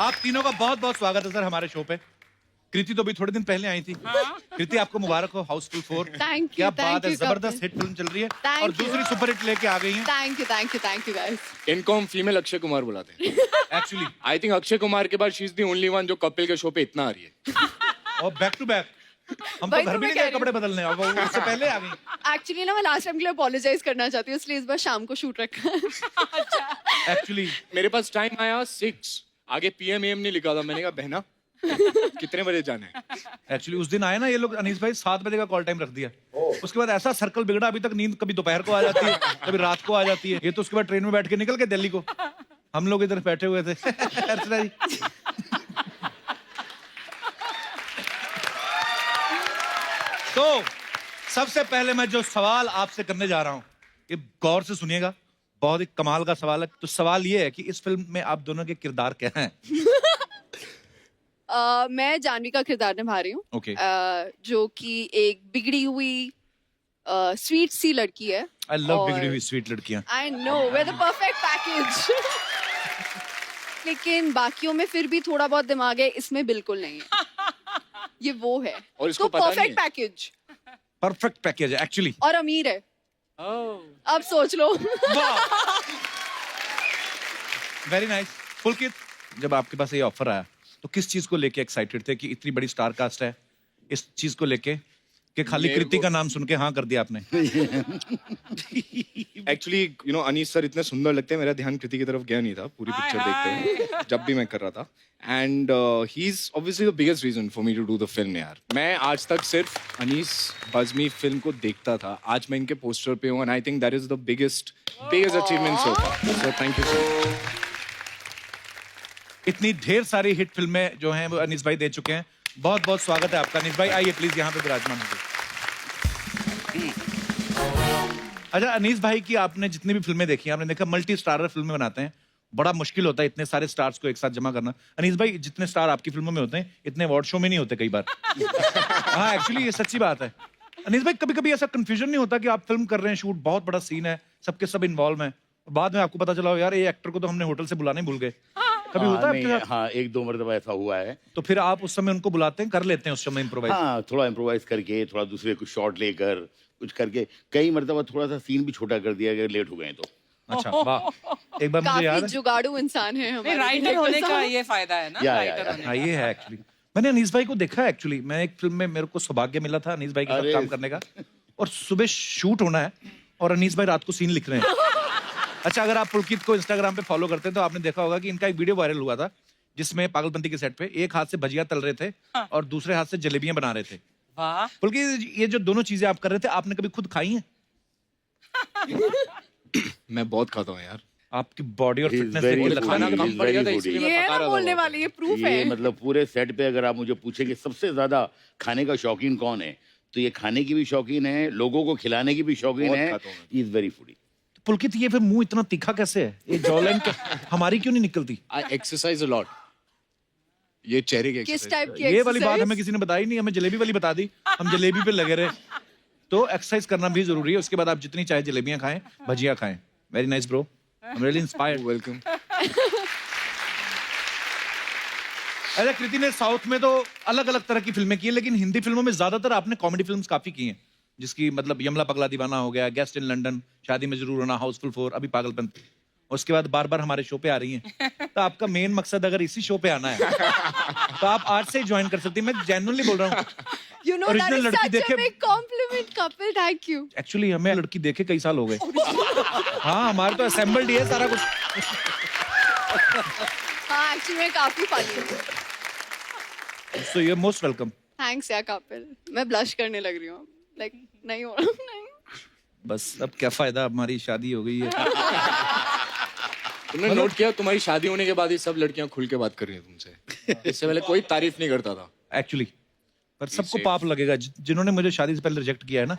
आप तीनों का बहुत बहुत स्वागत है सर हमारे शो पे। कृति तो भी थोड़े दिन पहले आई थी। कृति, आपको मुबारक हो हाउसफुल 4। Thank you, क्या thank बात है, you, जबरदस्त हिट फिल्म चल रही है Thank और you. दूसरी सुपरहिट लेके आ गई हैं। Thank you guys. इनको हम फीमेल अक्षय कुमार बुलाते हैं। Actually I think Akshay Kumar के बाद she is the only one जो कपिल के शो पे इतना आ रही है। और बैक टू बैक हम तो वही घर तो भी मैं नहीं कह गए रही कपड़े बदलने, अब वो उससे पहले आ गई। एक्चुअली ना मैं लास्ट टाइम के लिए अपोलोजाइज करना चाहती हूँ, इसलिए इस बार शाम को शूट रखा है। एक्चुअली मेरे पास टाइम आया 6, आगे PM AM नहीं लिखा था। मैंने कहा बहना कितने बजे जाना है? एक्चुअली उस दिन आए ना ये लोग, अनीस भाई 7 बजे का कॉल टाइम रख दिया। उसके बाद ऐसा सर्कल बिगड़ा, अभी तक नींद कभी दोपहर को आ जाती है, कभी रात को आ जाती है। ये तो उसके बाद ट्रेन में बैठ के निकल गए दिल्ली को, हम लोग इधर बैठे हुए थे। अर्चना जी तो सबसे पहले मैं जो सवाल आपसे करने जा रहा हूं, ये गौर से सुनिएगा, बहुत ही कमाल का सवाल है। तो सवाल ये है कि इस फिल्म में आप दोनों के किरदार क्या हैं? मैं जानवी का किरदार निभा रही हूँ। Okay. जो कि एक बिगड़ी हुई स्वीट सी लड़की है। आई लव बिगड़ी हुई स्वीट लड़कियां। I know, way the perfect package. लेकिन बाकियों में फिर भी थोड़ा बहुत दिमाग है, इसमें बिल्कुल नहीं है। ये वो है और इसको तो पता नहीं परफेक्ट है। पैकेज। परफेक्ट पैकेज है एक्चुअली। और अमीर है, अब सोच लो। Very nice. पुलकित, जब आपके पास ये ऑफर आया तो किस चीज को लेके एक्साइटेड थे कि इतनी बड़ी स्टार कास्ट है, इस चीज को लेके कि खाली मेरे कृति को- का नाम सुन के हाँ कर दिया आपने? Actually you know Anees sir इतने सुंदर लगते हैं, मेरा ध्यान कृति की तरफ गया नहीं था पूरी पिक्चर देखते हुए जब भी मैं कर रहा था। And he is obviously the biggest reason for me to do the film यार। मैं आज तक सिर्फ अनीस बज्मी फिल्म को देखता था, आज मैं इनके पोस्टर पे हूँ and I think that is the biggest achievement so far. So thank you so much. इतनी ढेर सारी हिट फिल्में जो हैं वो अनीस भाई दे चुके हैं। बहुत बहुत स्वागत है आपका अनीस भाई, आइए प्लीज यहाँ पे विराजमान होइए। अच्छा, अनीस भाई की आपने जितनी भी फिल्में देखी हैं, आपने देखा मल्टी स्टारर फिल्में बनाते हैं, बड़ा मुश्किल होता है इतने सारे स्टार्स को एक साथ जमा करना। अनीस भाई, जितने स्टार आपकी फिल्मों में होते हैं इतने अवार्ड शो में नहीं होते कई बार। हाँ एक्चुअली ये सच्ची बात है। अनीस भाई, कभी कभी ऐसा कंफ्यूजन नहीं होता कि आप फिल्म कर रहे हैं, शूट बहुत बड़ा सीन है, सबके सब इन्वॉल्व हैं, बाद में आपको पता चला हो यार ये एक्टर को तो हमने होटल से बुलाने भूल गए? कभी होता है आपके नहीं, साथ? हाँ 1-2 मरतबा ऐसा हुआ है। तो फिर आप उस समय उनको बुलाते हैं, कर लेते हैं उस समय इम्प्रोवाइज? हाँ, थोड़ा इम्प्रोवाइज करके, थोड़ा दूसरे कुछ शॉट लेकर कुछ करके, कई मरतबा थोड़ा सा सीन भी छोटा कर दिया अगर लेट हो गए तो। अच्छा वाह, एक बार मुझे याद काफी है। जुगाड़ू इंसान है हमारे राइटर director होने का साहब। ये फायदा है ना, या, राइटर या। होने हाँ ये है एक्चुअली। मैंने अनीस भाई को देखा है एक्चुअली, मैं एक फिल्म में मेरे को सौभाग्य मिला था अनीस भाई के साथ अरे। काम करने का, और सुबह शूट होना है और अनीस भाई रात को सीन लिख रहे हैं। अच्छा, अगर आप पुलकित को इंस्टाग्राम पे फॉलो करते हैं तो आपने देखा होगा कि इनका एक वीडियो वायरल हुआ था जिसमें पागलपंती के सेट पे एक हाथ से भजिया तल रहे थे और दूसरे हाथ से जलेबियां बना रहे थे। वाह, पुलकित, ये जो दोनों चीजें आप कर रहे थे, आपने कभी खुद खाई हैं? मैं बहुत खाता हूँ यार। आपकी बॉडी और He is फिटनेस very देख के लगता है खाना ना foodie, कम he is पड़ गया था very इसलिए foodie। मैं ये है पका ना रहा था बोलने बहुत। वाले, ये प्रूफ ये है। मतलब पूरे सेट पे अगर आप मुझे पूछे कि सबसे ज्यादा खाने का शौकीन कौन है, तो ये खाने की भी शौकीन है, लोगों को खिलाने की भी शौकीन बहुत है। खाता हूँ मैं। He is very foodie. Pulkit, ये फिर मुंह इतना तीखा कैसे है? ये जॉलाइन हमारी क्यों नहीं निकलती? आई एक्सरसाइज अ लॉट। ये चेहरे की किस exercise टाइप है। की ये वाली बात exercise? हमें किसी ने बताई नहीं, हमें जलेबी वाली बता दी, हम जलेबी पे लगे रहे। तो एक्सरसाइज करना भी जरूरी है, उसके बाद आप जितनी चाहे जलेबियां खाएं, भजिया खाएं। Very nice bro, I am really inspired. Welcome. अच्छा, कृति ने साउथ में तो अलग अलग तरह की फिल्में की है, लेकिन हिंदी फिल्मों में ज्यादातर आपने कॉमेडी फिल्म्स काफी की हैं, जिसकी मतलब यमला पगला दीवाना हो गया, गेस्ट इन लंदन, शादी में जरूर होना, हाउसफुल 4, अभी पागलपंती, उसके बाद बार बार हमारे शो पे आ रही हैं। तो आपका मेन मकसद अगर इसी शो पे आना है तो आप आज से ज्वाइन कर सकती हैं, मैं जेन्युइनली बोल रहा हूँ। You know, that Original is लड़की such देखे- a big compliment, couple. Thank you. Actually हमें लड़की देखे कई साल हो गए। हाँ, हमारे तो असेंबल्ड ही है सारा कुछ। हाँ, actually मैं काफी funny हूँ. So you are most welcome. Thanks यार couple. मैं blush करने लग रही हूँ. Like नहीं हो रहा, नहीं. बस अब क्या फायदा, हमारी शादी हो गई है। तुमने नोट किया तुम्हारी शादी होने के बाद ही सब लड़कियां खुल के बात कर रही हैं तुमसे। इससे पहले कोई तारीफ नहीं करता था। एक्चुअली पर सबको पाप लगेगा जिन्होंने मुझे शादी से पहले रिजेक्ट किया है ना।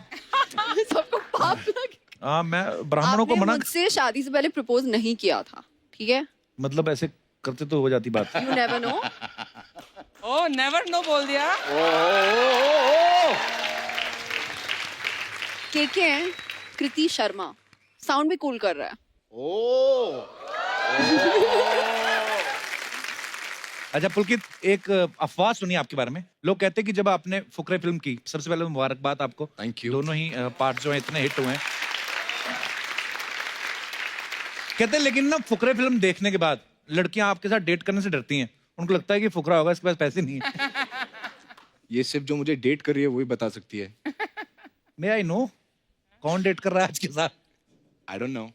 सबको पाप लगे. हाँ, मैं ब्राह्मणों को आपने मना, मुझसे शादी से पहले प्रपोज नहीं किया था, ठीक है? मतलब ऐसे करते तो हो जाती बात। You never know. Oh never know बोल दिया। के हैं कृति शर्मा, साउंड भी कूल कर रहा है. अच्छा पुलकित, एक अफवाह सुनी आपके बारे में। लोग कहते हैं कि जब आपने फुकरे फिल्म की, सबसे पहले मुबारकबाद आपको। Thank you. दोनों ही पार्ट जो हैं इतने हिट हुए हैं। कहते हैं लेकिन ना फुकरे फिल्म देखने के बाद लड़कियां आपके साथ डेट करने से डरती हैं। उनको लगता है कि फुकरा होगा, इसके पास पैसे नहीं है। ये सिर्फ जो मुझे डेट कर रही है वही बता सकती है। मे आई नो कौन डेट कर रहा है आज के साथ? I don't know.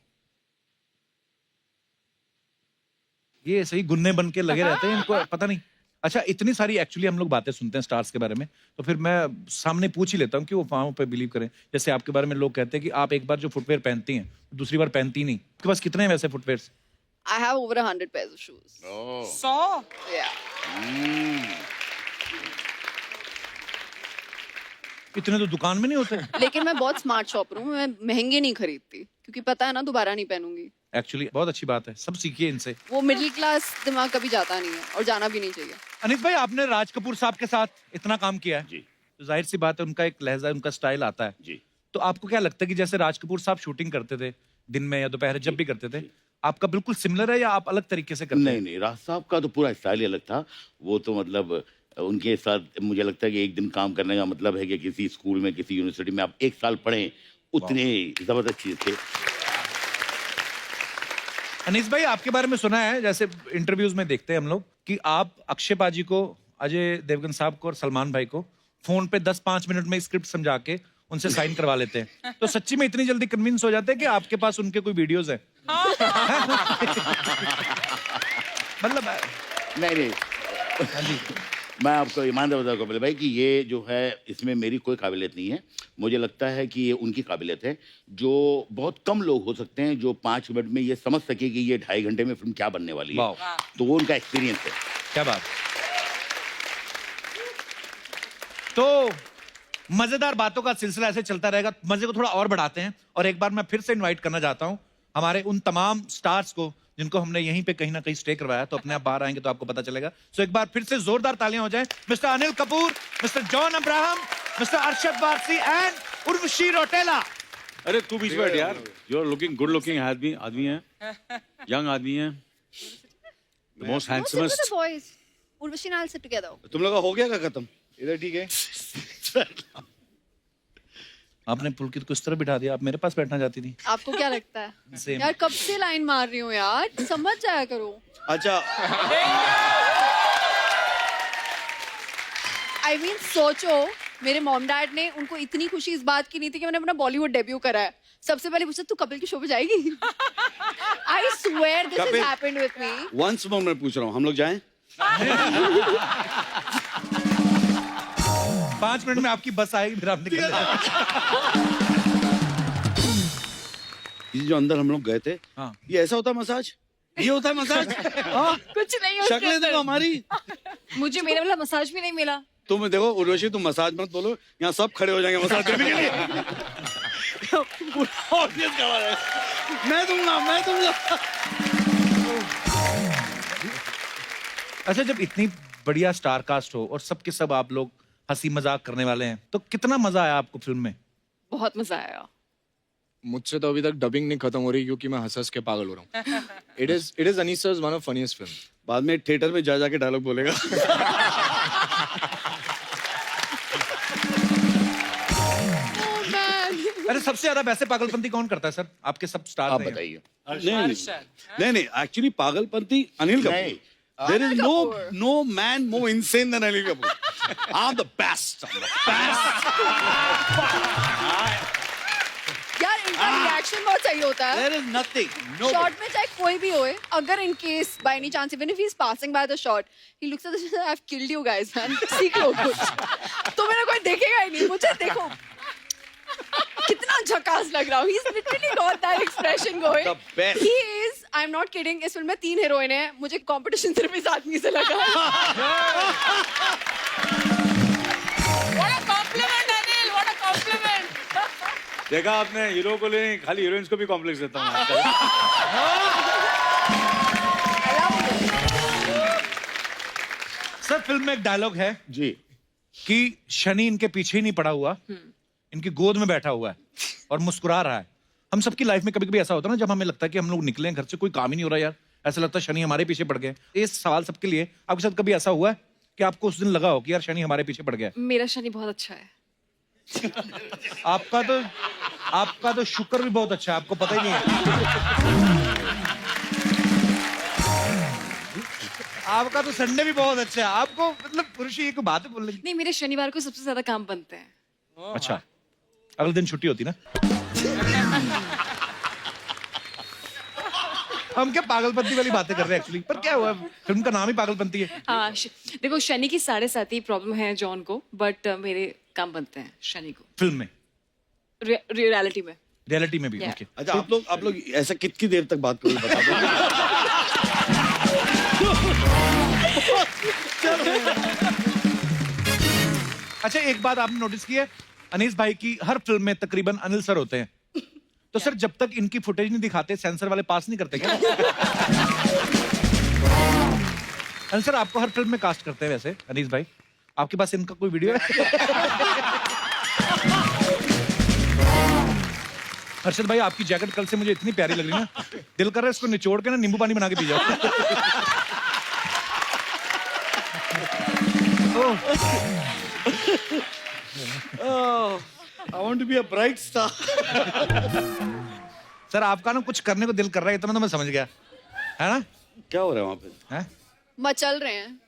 ये सही गुन्ने बन के लगे रहते हैं, इनको पता नहीं। अच्छा, इतनी सारी एक्चुअली हम लोग बातें सुनते हैं स्टार्स के बारे में, तो फिर मैं सामने पूछ ही लेता हूँ कि वो फार्मों पे बिलीव करें। जैसे आपके बारे में लोग कहते हैं कि आप एक बार जो फुटवेयर पहनती हैं दूसरी बार पहनती नहीं। आपके पास कितने हैं वैसे footwear? I have over 100 pairs of shoes. 100। Yeah. इतने तो दुकान में नहीं होते। लेकिन मैं बहुत स्मार्ट शॉपर हूँ, मैं महंगे नहीं खरीदती क्योंकि पता है ना दोबारा नहीं पहनूंगी. एक्चुअली बहुत अच्छी बात है, सब सीखिए इनसे। वो मिडिल क्लास दिमाग कभी जाता नहीं है और जाना भी नहीं चाहिए. अनिस भाई, आपने राज कपूर साहब के साथ इतना काम किया है जी तो जाहिर सी बात है उनका एक लहजा, उनका स्टाइल आता है। जी। तो आपको क्या लगता है कि जैसे राज कपूर साहब शूटिंग करते थे दिन में या दोपहर जब भी करते थे, आपका बिल्कुल सिमिलर है या आप अलग तरीके से करते नहीं नहीं, राज साहब का तो पूरा स्टाइल ही अलग था। वो तो मतलब उनके साथ मुझे लगता है कि एक दिन काम करने का मतलब है कि किसी स्कूल में, किसी यूनिवर्सिटी में आप एक साल पढ़ें, उतने जबरदस्त चीज थे। अनीस भाई, आपके बारे में सुना है, जैसे इंटरव्यूज में देखते हैं हम लोग, कि आप अक्षय पाजी को, अजय देवगन साहब को और सलमान भाई को फोन पे 10-5 मिनट में स्क्रिप्ट समझा के उनसे साइन करवा लेते हैं। तो सच्ची में इतनी जल्दी कन्विंस हो जाते हैं कि आपके पास उनके कोई वीडियोस हैं? मतलब नहीं नहीं, मैं आपको ईमानदार बताऊं कपिल भाई कि ये जो है इसमें मेरी कोई काबिलियत नहीं है। मुझे लगता है कि ये उनकी काबिलियत है, जो बहुत कम लोग हो सकते हैं जो 5 मिनट में ये समझ सके कि ये 2.5 घंटे में फिल्म क्या बनने वाली है। तो वो उनका एक्सपीरियंस है। क्या बात। तो मजेदार बातों का सिलसिला ऐसे चलता रहेगा, मजे को थोड़ा और बढ़ाते हैं और एक बार मैं फिर से इनवाइट करना चाहता हूं हमारे उन तमाम स्टार्स को जिनको हमने यहीं पे कहीं ना कहीं स्टे करवाया। तो अपने आप बाहर आएंगे तो आपको पता चलेगा। सो एक बार फिर से जोरदार तालियां हो जाएं। Mister Anil Kapoor, mister John Abraham, mister Arshad Warsi and Urvashi Rautela. अरे तू बीच में बैठ यार। You are looking good looking आदमी है, यंग आदमी है, the most handsomest. boys. Urvashi and I'll sit together. तुम लोग का हो गया क्या खत्म? इधर ठीक है। आपने पुलकित को इस तरह बिठा दिया, आप मेरे पास बैठना चाहती थी। आपको क्या लगता है? Same. यार कब से लाइन मार रही हूँ यार, समझ जाया करो. अच्छा, I mean, सोचो मेरे मॉम डैड ने उनको इतनी खुशी इस बात की नहीं थी कि मैंने अपना बॉलीवुड डेब्यू करा है। सबसे पहले पूछा तू कपिल के शो पे जाएगी? I swear this has Kapil- happened with me. Once more मैं पूछ रहा हूँ, हम लोग जाएं? 5 मिनट में आपकी बस आएगी, फिर आप निकल जाएंगे। ये जो अंदर हम लोग गए थे, हाँ। ये ऐसा होता है मसाज? ये होता है मसाज? हाँ? कुछ नहीं हो शक्लें देखो हमारी। मुझे मेरे वाला मसाज भी नहीं मिला. तुम देखो उर्वशी, तुम मसाज मत बोलो, यहाँ सब खड़े हो जाएंगे मसाज देने के लिए। पूरा ऑडियंस खड़ा है। मैं दूंगा। अच्छा, जब इतनी बढ़िया स्टार कास्ट हो और सब के सब आप लोग हंसी मजाक करने वाले हैं, तो कितना मजा आया आपको फिल्म में? बहुत मजा आया. मुझसे तो अभी तक डबिंग नहीं खत्म हो रही क्योंकि मैं हंस के पागल हो रहा हूँ। It is Anees one of funniest film. बाद में थिएटर में जा के डायलॉग बोलेगा। अरे सबसे ज्यादा वैसे पागलपंती कौन करता है सर? आपके सब स्टार आप बताइए। नहीं, एक्चुअली पागलपंती अनिल नहीं, Kapoor. There is Kapoor. no man more insane than Anil Kapoor. I'm the best. I'm the best. यार इनका रिएक्शन बहुत सही होता है There is nothing. No. Shot में चाहे कोई भी होए अगर in case by any chance even if he is passing by the shot he looks at I have killed you guys man सीख लो कुछ तो मेरा कोई देखेगा ही नहीं मुझे देखो कितना झकास लग रहा हूँ he is literally got that expression going The best. He is I am not kidding इस फिल्म में 3 हीरोइन है मुझे कंपटीशन सिर्फ इस आदमी से लगा What a compliment, Anil. What a compliment. देखा आपने हीरो को ले खाली हीरोइंस को भी कॉम्प्लेक्स देता हूँ आजकल। सर फिल्म में एक डायलॉग है जी कि शनि इनके पीछे ही नहीं पड़ा हुआ, इनकी गोद में बैठा हुआ है और मुस्कुरा रहा है। हम सबकी लाइफ में कभी कभी ऐसा होता है ना, जब हमें लगता है कि हम लोग निकले घर से कोई काम ही नहीं हो रहा यार, ऐसा लगता है शनि हमारे पीछे पड़ गए। ये सवाल सबके लिए, आपके साथ कभी ऐसा हुआ है कि आपको उस दिन लगा हो कि यार शनि हमारे पीछे पड़ गया? मेरा शनि बहुत अच्छा है आपका तो शुक्र भी बहुत अच्छा है, आपको पता ही नहीं है। आपका तो संडे भी बहुत अच्छा है, आपको मतलब पुरुष एक बात बोलने की। नहीं मेरे शनिवार को सबसे ज्यादा काम बनते हैं अच्छा, अगले दिन छुट्टी होती ना? हम क्या पागलपंती वाली बातें कर रहे हैं एक्चुअली, पर क्या हुआ, फिल्म का नाम ही पागलपंती है। हाँ देखो शनि की 7.5 प्रॉब्लम है जॉन को बट मेरे काम बनते हैं शनि को फिल्म में, रियलिटी में रियलिटी में भी। Yeah. ओके अच्छा आप लोग ऐसा कितनी देर तक बात करोगे बता दो। अच्छा एक बात आपने नोटिस की है, अनीस भाई की हर फिल्म में तकरीबन अनिल सर होते हैं, तो सर जब तक इनकी फुटेज नहीं दिखाते सेंसर वाले पास नहीं करते क्या? अनिल सर आपको हर फिल्म में कास्ट करते हैं वैसे अनीस भाई, आपके पास इनका कोई वीडियो है? हर्षद भाई आपकी जैकेट कल से मुझे इतनी प्यारी लग रही है ना, दिल कर रहा है इसको निचोड़ के ना नींबू पानी बना के पी जाओ। I want to be a bright star. Sir आपका ना कुछ करने को दिल कर रहा है, इतना तो मैं समझ गया, है ना? क्या हो रहा है वहाँ पे? है? मचल रहे हैं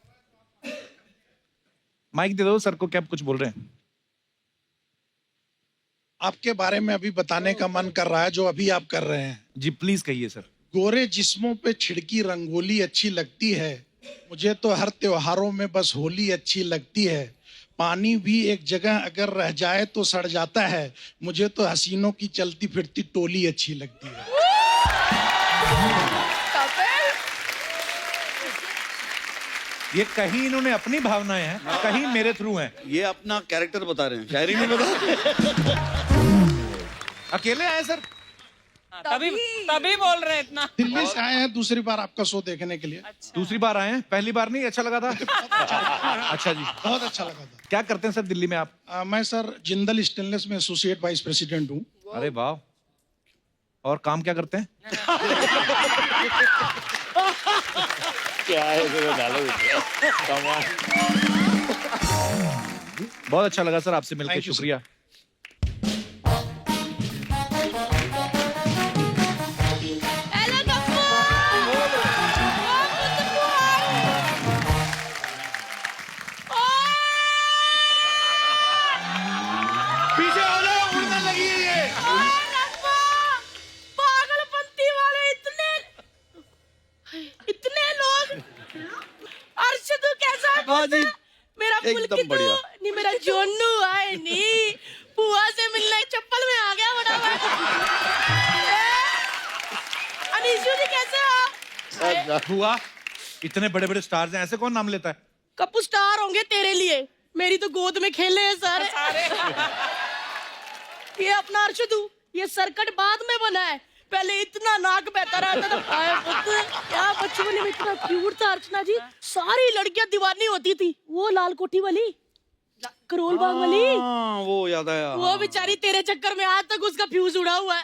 माइक दे दो सर को, क्या कुछ बोल रहे हैं? आपके बारे में अभी बताने का मन कर रहा है जो अभी आप कर रहे हैं। जी प्लीज कहिए सर। गोरे जिस्मों पे छिड़की रंगोली अच्छी लगती है, मुझे तो हर त्योहारों में बस होली अच्छी लगती है। पानी भी एक जगह अगर रह जाए तो सड़ जाता है, मुझे तो हसीनों की चलती फिरती टोली अच्छी लगती है। ये कहीं इन्होंने अपनी भावनाएं हैं, कहीं मेरे थ्रू हैं। ये अपना कैरेक्टर बता रहे हैं, शायरी नहीं बता। अकेले आए सर? तभी बोल रहे हैं इतना। दिल्ली से आए हैं दूसरी बार आपका शो देखने के लिए। दूसरी बार आए हैं, पहली बार नहीं अच्छा लगा था? अच्छा जी, बहुत अच्छा लगा था। क्या करते हैं सर दिल्ली में आप? मैं सर जिंदल स्टेनलेस में एसोसिएट वाइस प्रेसिडेंट हूँ। अरे वाह, और काम क्या करते हैं? क्या है बहुत अच्छा लगा सर आपसे मिलकर, Thank you, sir. शुक्रिया। पीछे हो जाओ, उड़ने लगी है ये। पागलपंती वाले इतने लोग। अर्शद कैसा है? मेरा एकदम बढ़िया। नहीं मेरा जोनू आए नहीं, बुआ से मिलने चप्पल में आ गया फटाफट। अनीशु जी कैसे हो आप? हुआ इतने बड़े बड़े स्टार्स हैं, ऐसे कौन नाम लेता है? कपू स्टार होंगे तेरे लिए, मेरी तो गोद में खेले हैं सर। ये अपना अर्शदू, ये सर्कट बाद में बना है, पहले इतना नाक बहता रहता था। आए पुत्र, क्या बचपन में इतना क्यूट था अर्चना जी, सारी लड़कियां दीवानी होती थी। वो लाल कोठी वाली, करोल बाग वाली, वो याद आया। वो बेचारी तेरे चक्कर में आज तक उसका फ्यूज उड़ा हुआ है।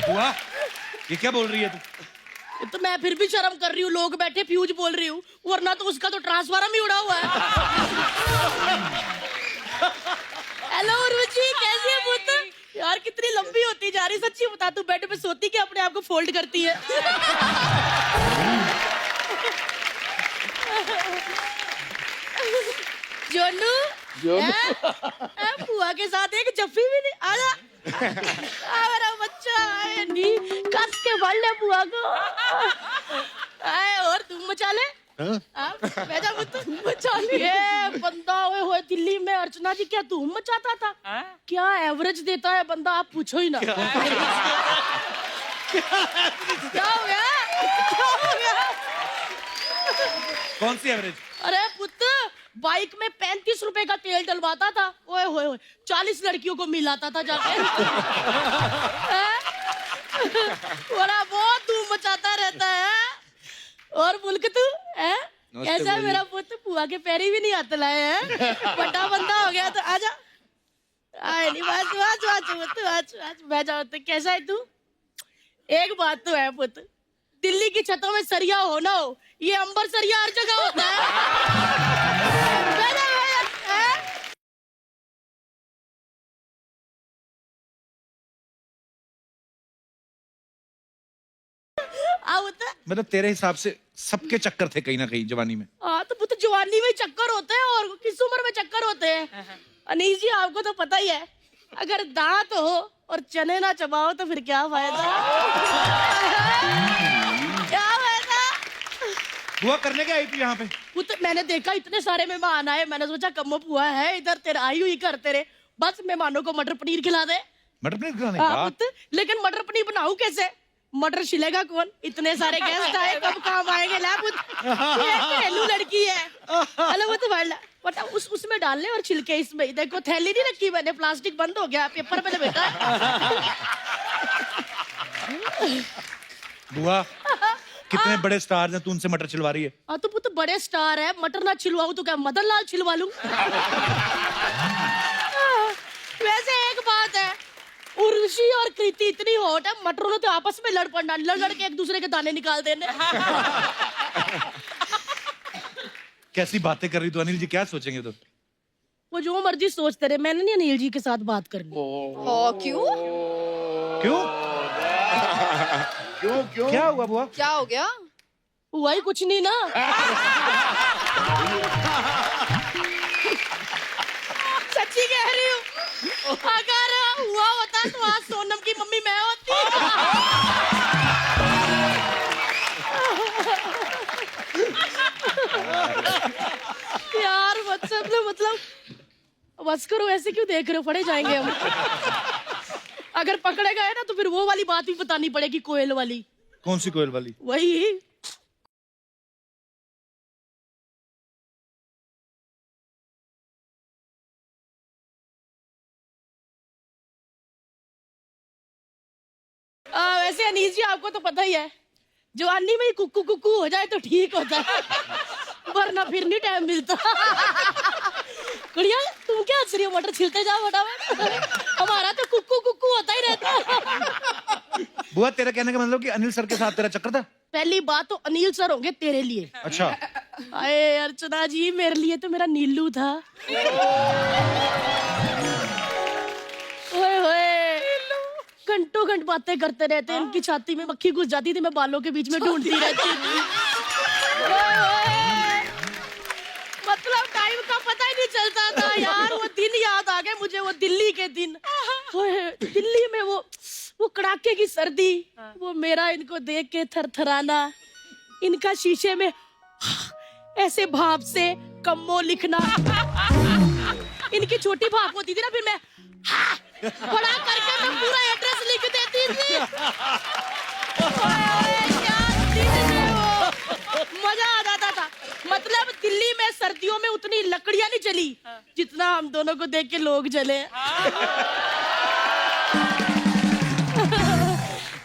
हुआ ये क्या बोल रही है तू? तो मैं फिर भी शर्म कर रही हूँ, लोग बैठे फ्यूज बोल रही हूँ, वरना तो उसका तो ट्रांसफार्मर ही उड़ा हुआ है। हेलो उर्वशी, कैसी है पुत्र? यार कितनी लंबी होती जा रही, सच्ची बता तू बेड पे सोती कि अपने आप को फोल्ड करती है? जोनू बुआ के साथ एक जफ्फी भी नहीं आजा मेरा बच्चा आए नी कस के बढ़ ले बुआ को आए और तुम मचा ले बेटा तुम मचा लिए बंदा हुए हुए दिल्ली में अर्चना जी क्या तुम मचाता था क्या एवरेज देता है बंदा आप पूछो ही ना क्या हो गया कौन सी एवरेज? अरे पुत्र बाइक में 35 रुपए का तेल डलवाता था ओए होए होए 40 लड़कियों को मिलाता था जाके बड़ा बहुत धूम मचाता रहता है और मुल्क तू है कैसा है मेरा पुत्र बुआ के पैरी भी नहीं हाथ लाए हैं बड़ा बंदा हो गया तो आजा आए नहीं बस बैठ जाओ तो कैसा है तू एक बात तो है पुत्र दिल्ली की छतों में सरिया हो ना हो ये अंबर सरिया हर जगह होता है मतलब तेरे हिसाब से सबके चक्कर थे कहीं ना कहीं जवानी में? हाँ तो पुत्र जवानी में चक्कर होते हैं और किस उम्र में चक्कर होते हैं अनीस जी आपको तो पता ही है अगर दांत हो और चने ना चबाओ तो फिर क्या फायदा क्या फायदा बुआ करने के आई थी यहाँ पे? पुत्र मैंने देखा इतने सारे मेहमान आए मैंने सोचा कम्मो बुआ है इधर तेरा आई हुई कर तेरे बस मेहमानों को मटर पनीर खिला दे मटर पनीर खिलाने? पुत्र लेकिन मटर पनीर बनाऊं कैसे मटर छिलेगा कौन इतने सारे गेस्ट आए कब काम आएंगे ला पुत्र घरेलू लड़की है हेलो वो तो बट उसमें डालने और छिलके इसमें देखो थैली नहीं रखी मैंने प्लास्टिक बंद हो गया पेपर पे बेटा बुआ कितने बड़े स्टार हैं तू उनसे मटर छिलवा रही है? हाँ तो पुत्र बड़े स्टार है मटर ना छिलवाऊं तो क्या मदन लाल छिलवा लूं वैसे एक बात है उर्वशी और कृति इतनी हॉट है मटरों ने तो आपस में लड़ पड़ना लड़ के एक दूसरे के दाने निकाल देने कैसी बातें कर रही तू अनिल जी क्या सोचेंगे तो? वो जो मर्जी सोचते रहे मैंने नहीं अनिल जी के साथ बात करनी क्यों क्यों क्यों क्यों क्या हुआ बुआ? क्या हो गया हुआ ही कुछ नहीं ना सच्ची कह रही हूँ अगर हुआ होता तो आज सोनम की मम्मी मैं होती यार मतलब बस करो ऐसे क्यों देख रहे हो पड़े जाएंगे हम अगर पकड़े गए ना तो फिर वो वाली बात भी बतानी पड़ेगी कोयल वाली। कौन सी कोयल वाली? वही वैसे अनीस जी आपको तो पता ही है जवानी में ही कुक्कू कुक्कू हो जाए तो ठीक होता है वरना फिर नहीं टाइम मिलता कुड़िया तुम क्या हंस रही हो मटर छिलते जाओ फटाफट हमारा तो कुक्कू कुक्कू होता ही रहता बुआ तेरा कहने का मतलब कि अनिल सर के साथ तेरा चक्कर था? पहली बात तो अनिल सर होंगे तेरे लिए। अच्छा अरे अर्चना जी मेरे लिए तो मेरा नीलू था ओए होए घंटों घंट बातें करते रहते हैं इनकी छाती में मक्खी घुस जाती थी मैं बालों के बीच में ढूंढती रहती थी मतलब टाइम का पता ही नहीं चलता था यार वो दिन याद आ गए मुझे वो दिल्ली के दिन दिल्ली में वो कड़ाके की सर्दी वो मेरा इनको देख के थरथराना इनका शीशे में ऐसे भाप से कम्मो लिखना इनकी छोटी भाप होती थी ना फिर मैं बड़ा करके मैं पूरा एड्रेस लिख देती थी क्या दिन थे वो मजा आ जाता था मतलब दिल्ली में सर्दियों में उतनी लकड़ियां नहीं चली जितना हम दोनों को देख के लोग जले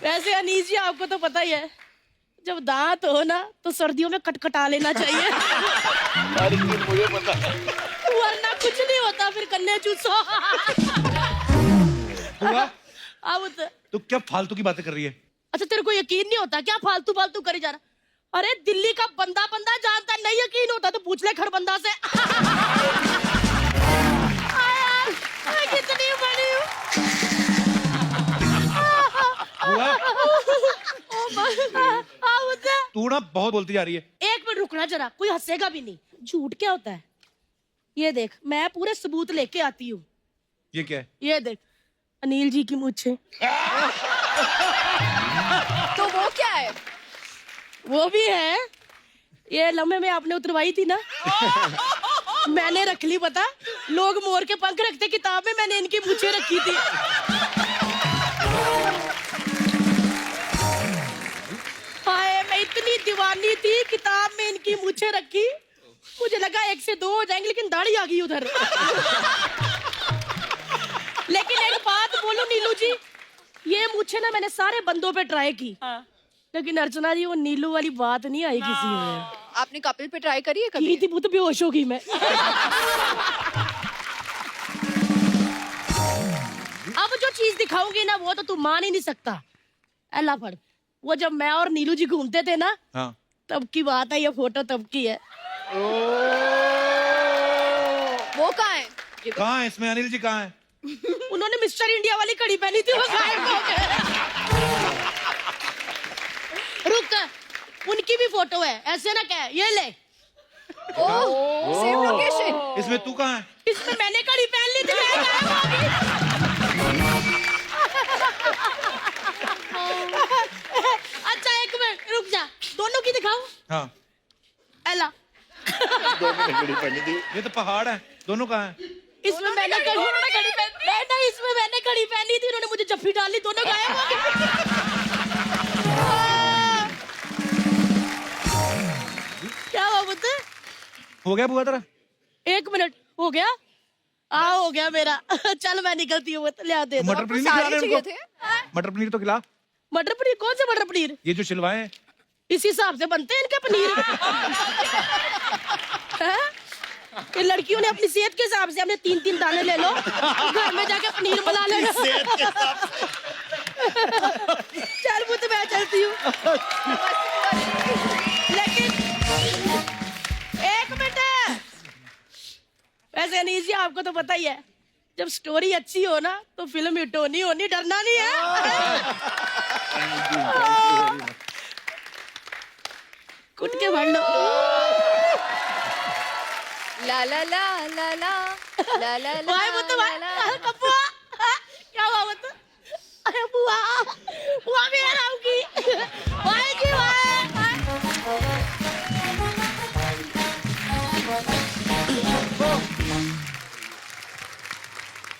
वैसे अनीस जी आपको तो पता ही है जब दांत हो ना तो सर्दियों में कटकटा लेना चाहिए मुझे पता है वरना कुछ नहीं होता फिर कन्ने चूसो अब तो क्या फालतू की बातें कर रही है? अच्छा तेरे को यकीन नहीं होता क्या फालतू फालतू करी जा रहा अरे दिल्ली का बंदा जानता नहीं यकीन होता तो पूछ ले खरबंदा से यार मैं कितनी बड़ी हूँ तू ना बहुत बोलती जा रही है। एक मिनट रुको रुकना जरा, कोई हंसेगा भी नहीं। झूठ क्या होता है? ये देख, मैं पूरे सबूत लेके आती हूँ। ये क्या है? ये देख, अनिल जी की मूछें। तो वो क्या है? वो भी है। ये लम्हे में आपने उतरवाई थी ना, मैंने रख ली। पता, लोग मोर के पंख रखते किताब में, मैंने इनकी मूछें रखी थी। हाय, मैं इतनी दीवानी थी, किताब में इनकी मूछें रखी। मुझे लगा 1 से 2 हो जाएंगे, लेकिन दाढ़ी आ गई उधर। लेकिन एक बात बोलूं नीलू जी, ये मूछें ना मैंने सारे बंदों पे ट्राई की, लेकिन अर्चना जी वो नीलू वाली बात नहीं आई किसी में। आपने कपिल पे ट्राई करी है कभी? की थी, वो तो बेहोश हो गई मैं। अब जो चीज दिखाऊंगी ना, वो तो तू मान ही नहीं सकता। अल्लाह पढ़, वो जब मैं और नीलू जी घूमते थे ना, हाँ। तब की बात है, ये फोटो तब की है। वो कहाँ है? कहाँ है इसमें? अनिल जी कहाँ है? उन्होंने मिस्टर इंडिया वाली कड़ी पहनी थी, वो गायब हो गए। रुक, उनकी भी फोटो है, ऐसे ना कह। ये ले। ओह, सेम लोकेशन। इसमें तू कहाँ है? इसमें मैंने कड़ी पहन ली थी, मैं गायब हो गई। अच्छा एक मिनट रुक जा, दोनों की दिखाऊं? हाँ। एला, ये तो पहाड़ है, दोनों कहाँ है? इसमें मैंने कड़ी नहीं, इसमें मैंने कड़ी पहनी थी, उन्होंने मुझे जफ्फी डाली, दोनों गायब हो गए। क्या हुआ पुत्र? हो गया बुआ तेरा? 1 मिनट हो गया? हो गया मेरा। चल मैं निकलती हूँ, ले दे दो। मटर पनीर नहीं खिला रहे उनको? मटर पनीर तो खिला। मटर पनीर? कौन से मटर पनीर? ये जो छिलवाए हैं। इस हिसाब से बनते हैं इनके पनीर। हैं? ये लड़कियों ने अपनी सेहत के हिसाब से, हमने 3-3 दाने ले लो, घर में जाके पनीर बना लेना। चल पुत्र मैं चलती हूँ। लेकिन 1 मिनट, वैसे अनीस जी आपको तो पता ही है, जब स्टोरी अच्छी हो ना तो फिल्म हिट होनी, डरना नहीं है। कुट के भर लो। ला ला ला ला ला ला ला ला। भाई वो तो भाई कपुआ, क्या हुआ वो तो? अरे बुआ, बुआ भी हराऊंगी। भाई जी भाई।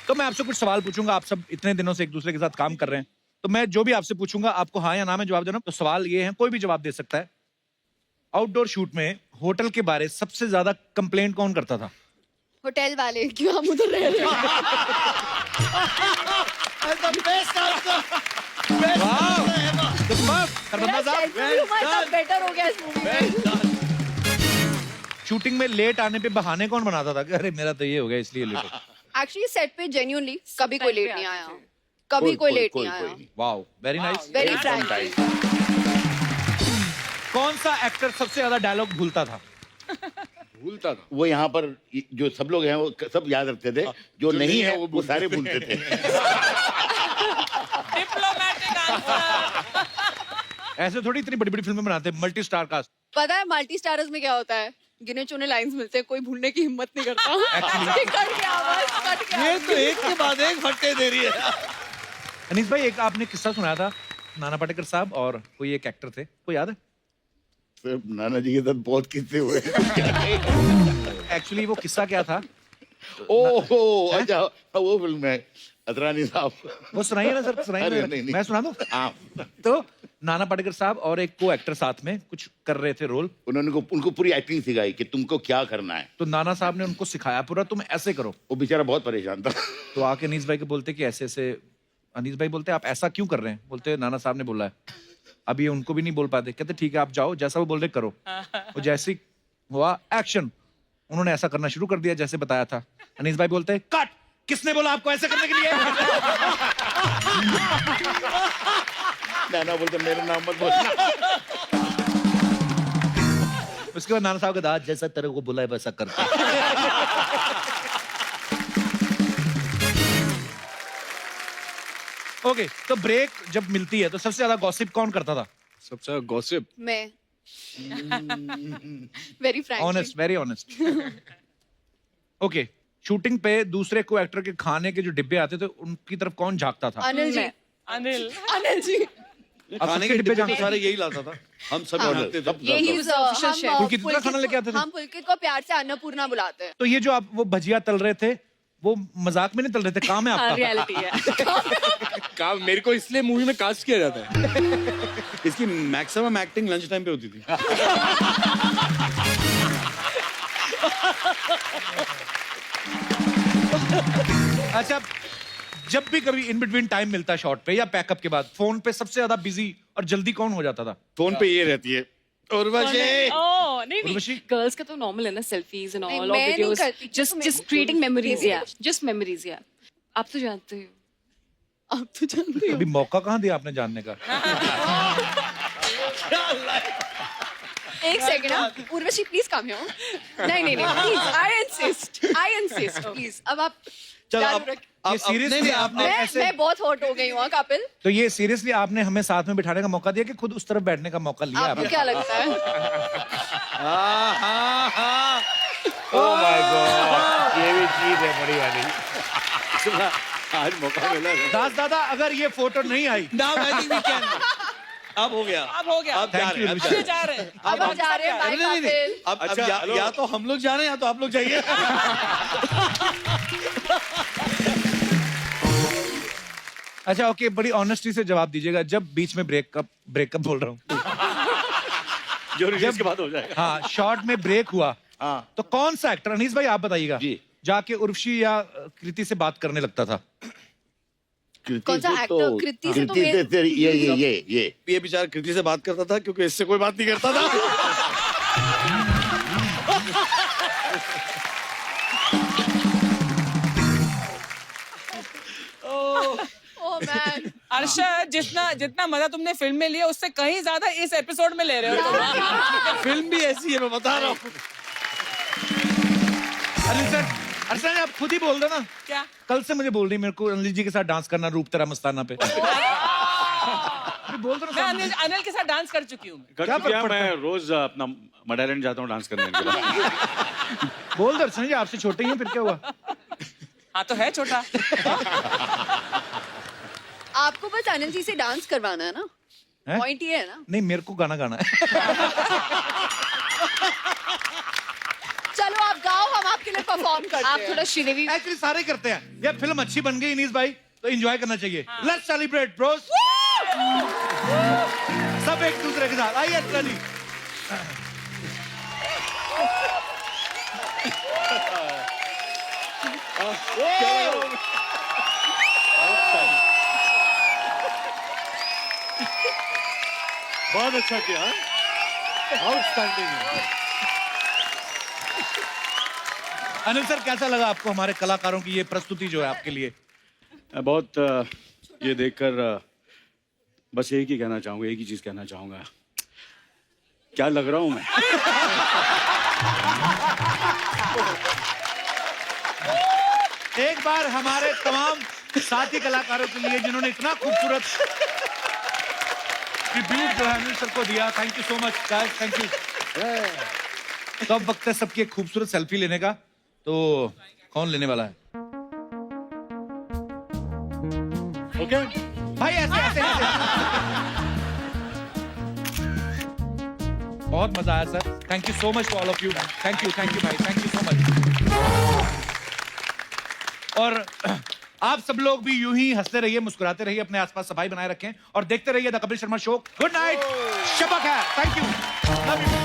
तो मैं आपसे कुछ सवाल पूछूंगा, आप सब इतने दिनों से एक दूसरे के साथ काम कर रहे हैं, तो मैं जो भी आपसे पूछूंगा आपको हाँ या ना में जवाब देना। तो सवाल ये है, कोई भी जवाब दे सकता है। आउटडोर शूट में होटल के बारे सबसे ज्यादा कंप्लेंट कौन करता था? होटल वाले, क्यों हम उधर रह रहे हैं? बेटर हो गया इस मूवी में। शूटिंग में लेट आने पे बहाने कौन बनाता था कि अरे मेरा तो ये हो गया इसलिए लेट हो? एक्चुअली सेट पे जेन्युइनली कभी कोई लेट नहीं आया, कभी कोई लेट नहीं आया। Wow, very nice, very Frank. कौन सा एक्टर सबसे ज्यादा डायलॉग भूलता था? भूलता था वो, यहाँ पर जो सब लोग हैं वो सब याद रखते थे, जो नहीं है वो सारे भूलते थे। Diplomatic answer. ऐसे थोड़ी इतनी बड़ी बड़ी फिल्में बनाते हैं, मल्टी स्टार कास्ट। पता है मल्टी स्टारर्स में क्या होता है? गिने चुने लाइंस मिलते हैं, कोई भूलने की हिम्मत नहीं करता। कट गया आवाज, कट गया। ये तो एक के बाद एक फटके दे रही है। अनीस भाई, एक आपने किस्सा सुनाया था, नाना पाटेकर साहब और कोई एक एक्टर थे, कोई याद है? सिर्फ नाना जी के साथ बहुत किस्से हुए। एक्चुअली वो किस्सा क्या था? ओहो, अच्छा वो फिल्म है अतरानी साहब। वो सुनाइए ना सर, सुनाइए ना। नहीं। मैं सुना दूं? हाँ। तो नाना पाटेकर साहब और एक को एक्टर साथ में कुछ कर रहे थे रोल। उन्होंने उनको पूरी एक्टिंग सिखाई कि तुमको क्या करना है। तो नाना साहब ने उनको सिखाया पूरा, तुम ऐसे करो। वो बेचारा बहुत परेशान था। तो आके अनीस भाई को बोलते कि ऐसे ऐसे, अनीस भाई बोलते आप ऐसा क्यों कर रहे हैं? बोलते नाना साहब ने बोला है। अब ये उनको भी नहीं बोल पाते, कहते ठीक है आप जाओ, जैसा वो बोल रहे करो। वो जैसे हुआ एक्शन, उन्होंने ऐसा करना शुरू कर दिया जैसे बताया था। अनीस भाई बोलते कट, किसने बोला आपको ऐसे करने के लिए? नाना बोलते मेरा नाम मत बोलना। उसके बाद नाना साहब का दाद जैसा तेरे को बोला है वैसा करता। ओके, तो ब्रेक जब मिलती है तो सबसे ज्यादा गॉसिप कौन करता था? सबसे गॉसिप मैं very frankly honest, very honest. Okay, shooting पे दूसरे को एक्टर के खाने के जो डिब्बे आते थे उनकी तरफ कौन झांकता था? अनिल जी अनिल जी खाने के डिब्बे तो सारे यही लाता था, हम सभी खाते थे। पुलकित कितना खाना लेके आते थे? हम पुलकित को प्यार से अन्नपूर्णा बुलाते हैं। तो ये जो आप वो भजिया तल रहे थे वो मजाक में नहीं तल रहे थे, काम है आपका? रियलिटी है। काम मेरे को इसलिए मूवी में कास्ट किया जाता है। इसकी मैक्सिमम एक्टिंग लंच टाइम पे होती थी। अच्छा, जब भी कभी इन बिटवीन टाइम मिलता है शॉट पे या पैकअप के बाद, फोन पे सबसे ज्यादा बिजी और जल्दी कौन हो जाता था? फोन पे ये रहती है उर्वशी। उर्वशी, गर्ल्स का तो नॉर्मल है ना, सेल्फीज एंड नहीं, ऑल, मैं और नहीं वीडियोस, करती, जस्ट तो मेरे जस्ट को क्रिएटिंग मेमोरीज, या Yes. जस्ट मेमोरीज, या आप तो जानते हो, आप तो जानते हो। अभी मौका कहाँ दिया आपने जानने का? एक second, Urvashi please come here. नहीं प्लीज, आई इंसिस्ट प्लीज। अब आप चालू रख। ये सीरियसली आपने ऐसे, मैं बहुत हॉट हो गई हूँ कपिल। तो ये सीरियसली आपने हमें साथ में बिठाने का मौका दिया कि खुद उस तरफ बैठने का मौका लिया आपको आपने? क्या लगता है? ओह माय गॉड, ये भी चीज है बड़ी वाली। आज मौका मिला है। दास दादा, अगर ये फोटो नहीं आई, Now I think we can. अब हो गया। अब हो गया। अब जा रहे हैं, अब जा रहे अभी हैं। जा रहे हैं। अब हम जा रहे हैं, बाय नहीं, कपिल। अब अच्छा, या तो हम लोग जा रहे हैं या तो आप लोग जाइए। अच्छा ओके, बड़ी ऑनेस्टी से जवाब दीजिएगा, जब बीच में ब्रेकअप बोल रहा हूँ, जो रिलीज के बाद हो जाएगा। हाँ, शॉर्ट में ब्रेक हुआ, हाँ। तो कौन सा एक्टर, अनीस भाई आप बताइएगा, जी। जाके उर्वशी या कृति से बात करने लगता था? कौन सा एक्टर? कृति से तो ये ये बेचारा कृति से बात करता था क्योंकि इससे कोई बात नहीं करता था। ओह मैन, अर्शद, जितना मजा तुमने फिल्म में लिया उससे कहीं ज्यादा इस एपिसोड में ले रहे हो तुम। फिल्म भी ऐसी है, मैं बता रहा हूँ। अनिल सर, अर्षद आप खुद ही बोल दो ना। क्या? कल से मुझे बोल रही मेरे को अनिल जी के साथ डांस करना रूप तेरा मस्ताना पे। बोल दो मैं ना। अनिल के साथ डांस कर चुकी हूँ। कर चुका, मैं रोज अपना मडालैंड जाता हूँ डांस करने के लिए। बोल दो अर्षद जी, आपसे छोटे ही हैं, फिर क्या हुआ? हाँ तो है छोटा। आपको बस अनिल जी से डांस करवाना है ना, हैं? पॉइंट ये है ना। नहीं, मेरे को गाना गाना है। चलो आप गाओ, हम आपके लिए परफॉर्म करते हैं। आप थोड़ा श्रीदेवी एक्चुअली सारे करते हैं। ये फिल्म अच्छी बन गई इनीस भाई, तो एंजॉय करना चाहिए। Let's celebrate Bros. सब एक दूसरे के साथ आइए अर्षद जी। बहुत अच्छा किया, आउटस्टैंडिंग। अनिल सर, कैसा लगा आपको हमारे कलाकारों की ये प्रस्तुति जो है आपके लिए? बहुत ये देखकर बस एक ही कहना चाहूंगा, एक ही चीज कहना चाहूंगा, क्या लग रहा हूं मैं। एक बार हमारे तमाम साथी कलाकारों के लिए जिन्होंने इतना खूबसूरत ट्रिब्यूट जो है अनिल सर को दिया, thank you so much guys, thank you. तो अब वक्त है सबकी एक खूबसूरत सेल्फी लेने का, तो कौन लेने वाला है? ओके भाई ऐसे ऐसे ऐसे। बहुत मजा आया sir, thank you so much to all of you, thank you भाई, थैंक यू सो मच। और आप सब लोग भी यूं ही हंसते रहिए, मुस्कुराते रहिए, अपने आसपास सफाई बनाए रखें और देखते रहिए the Kapil Sharma show. Good night, शबा खैर, थैंक यू, लव यू।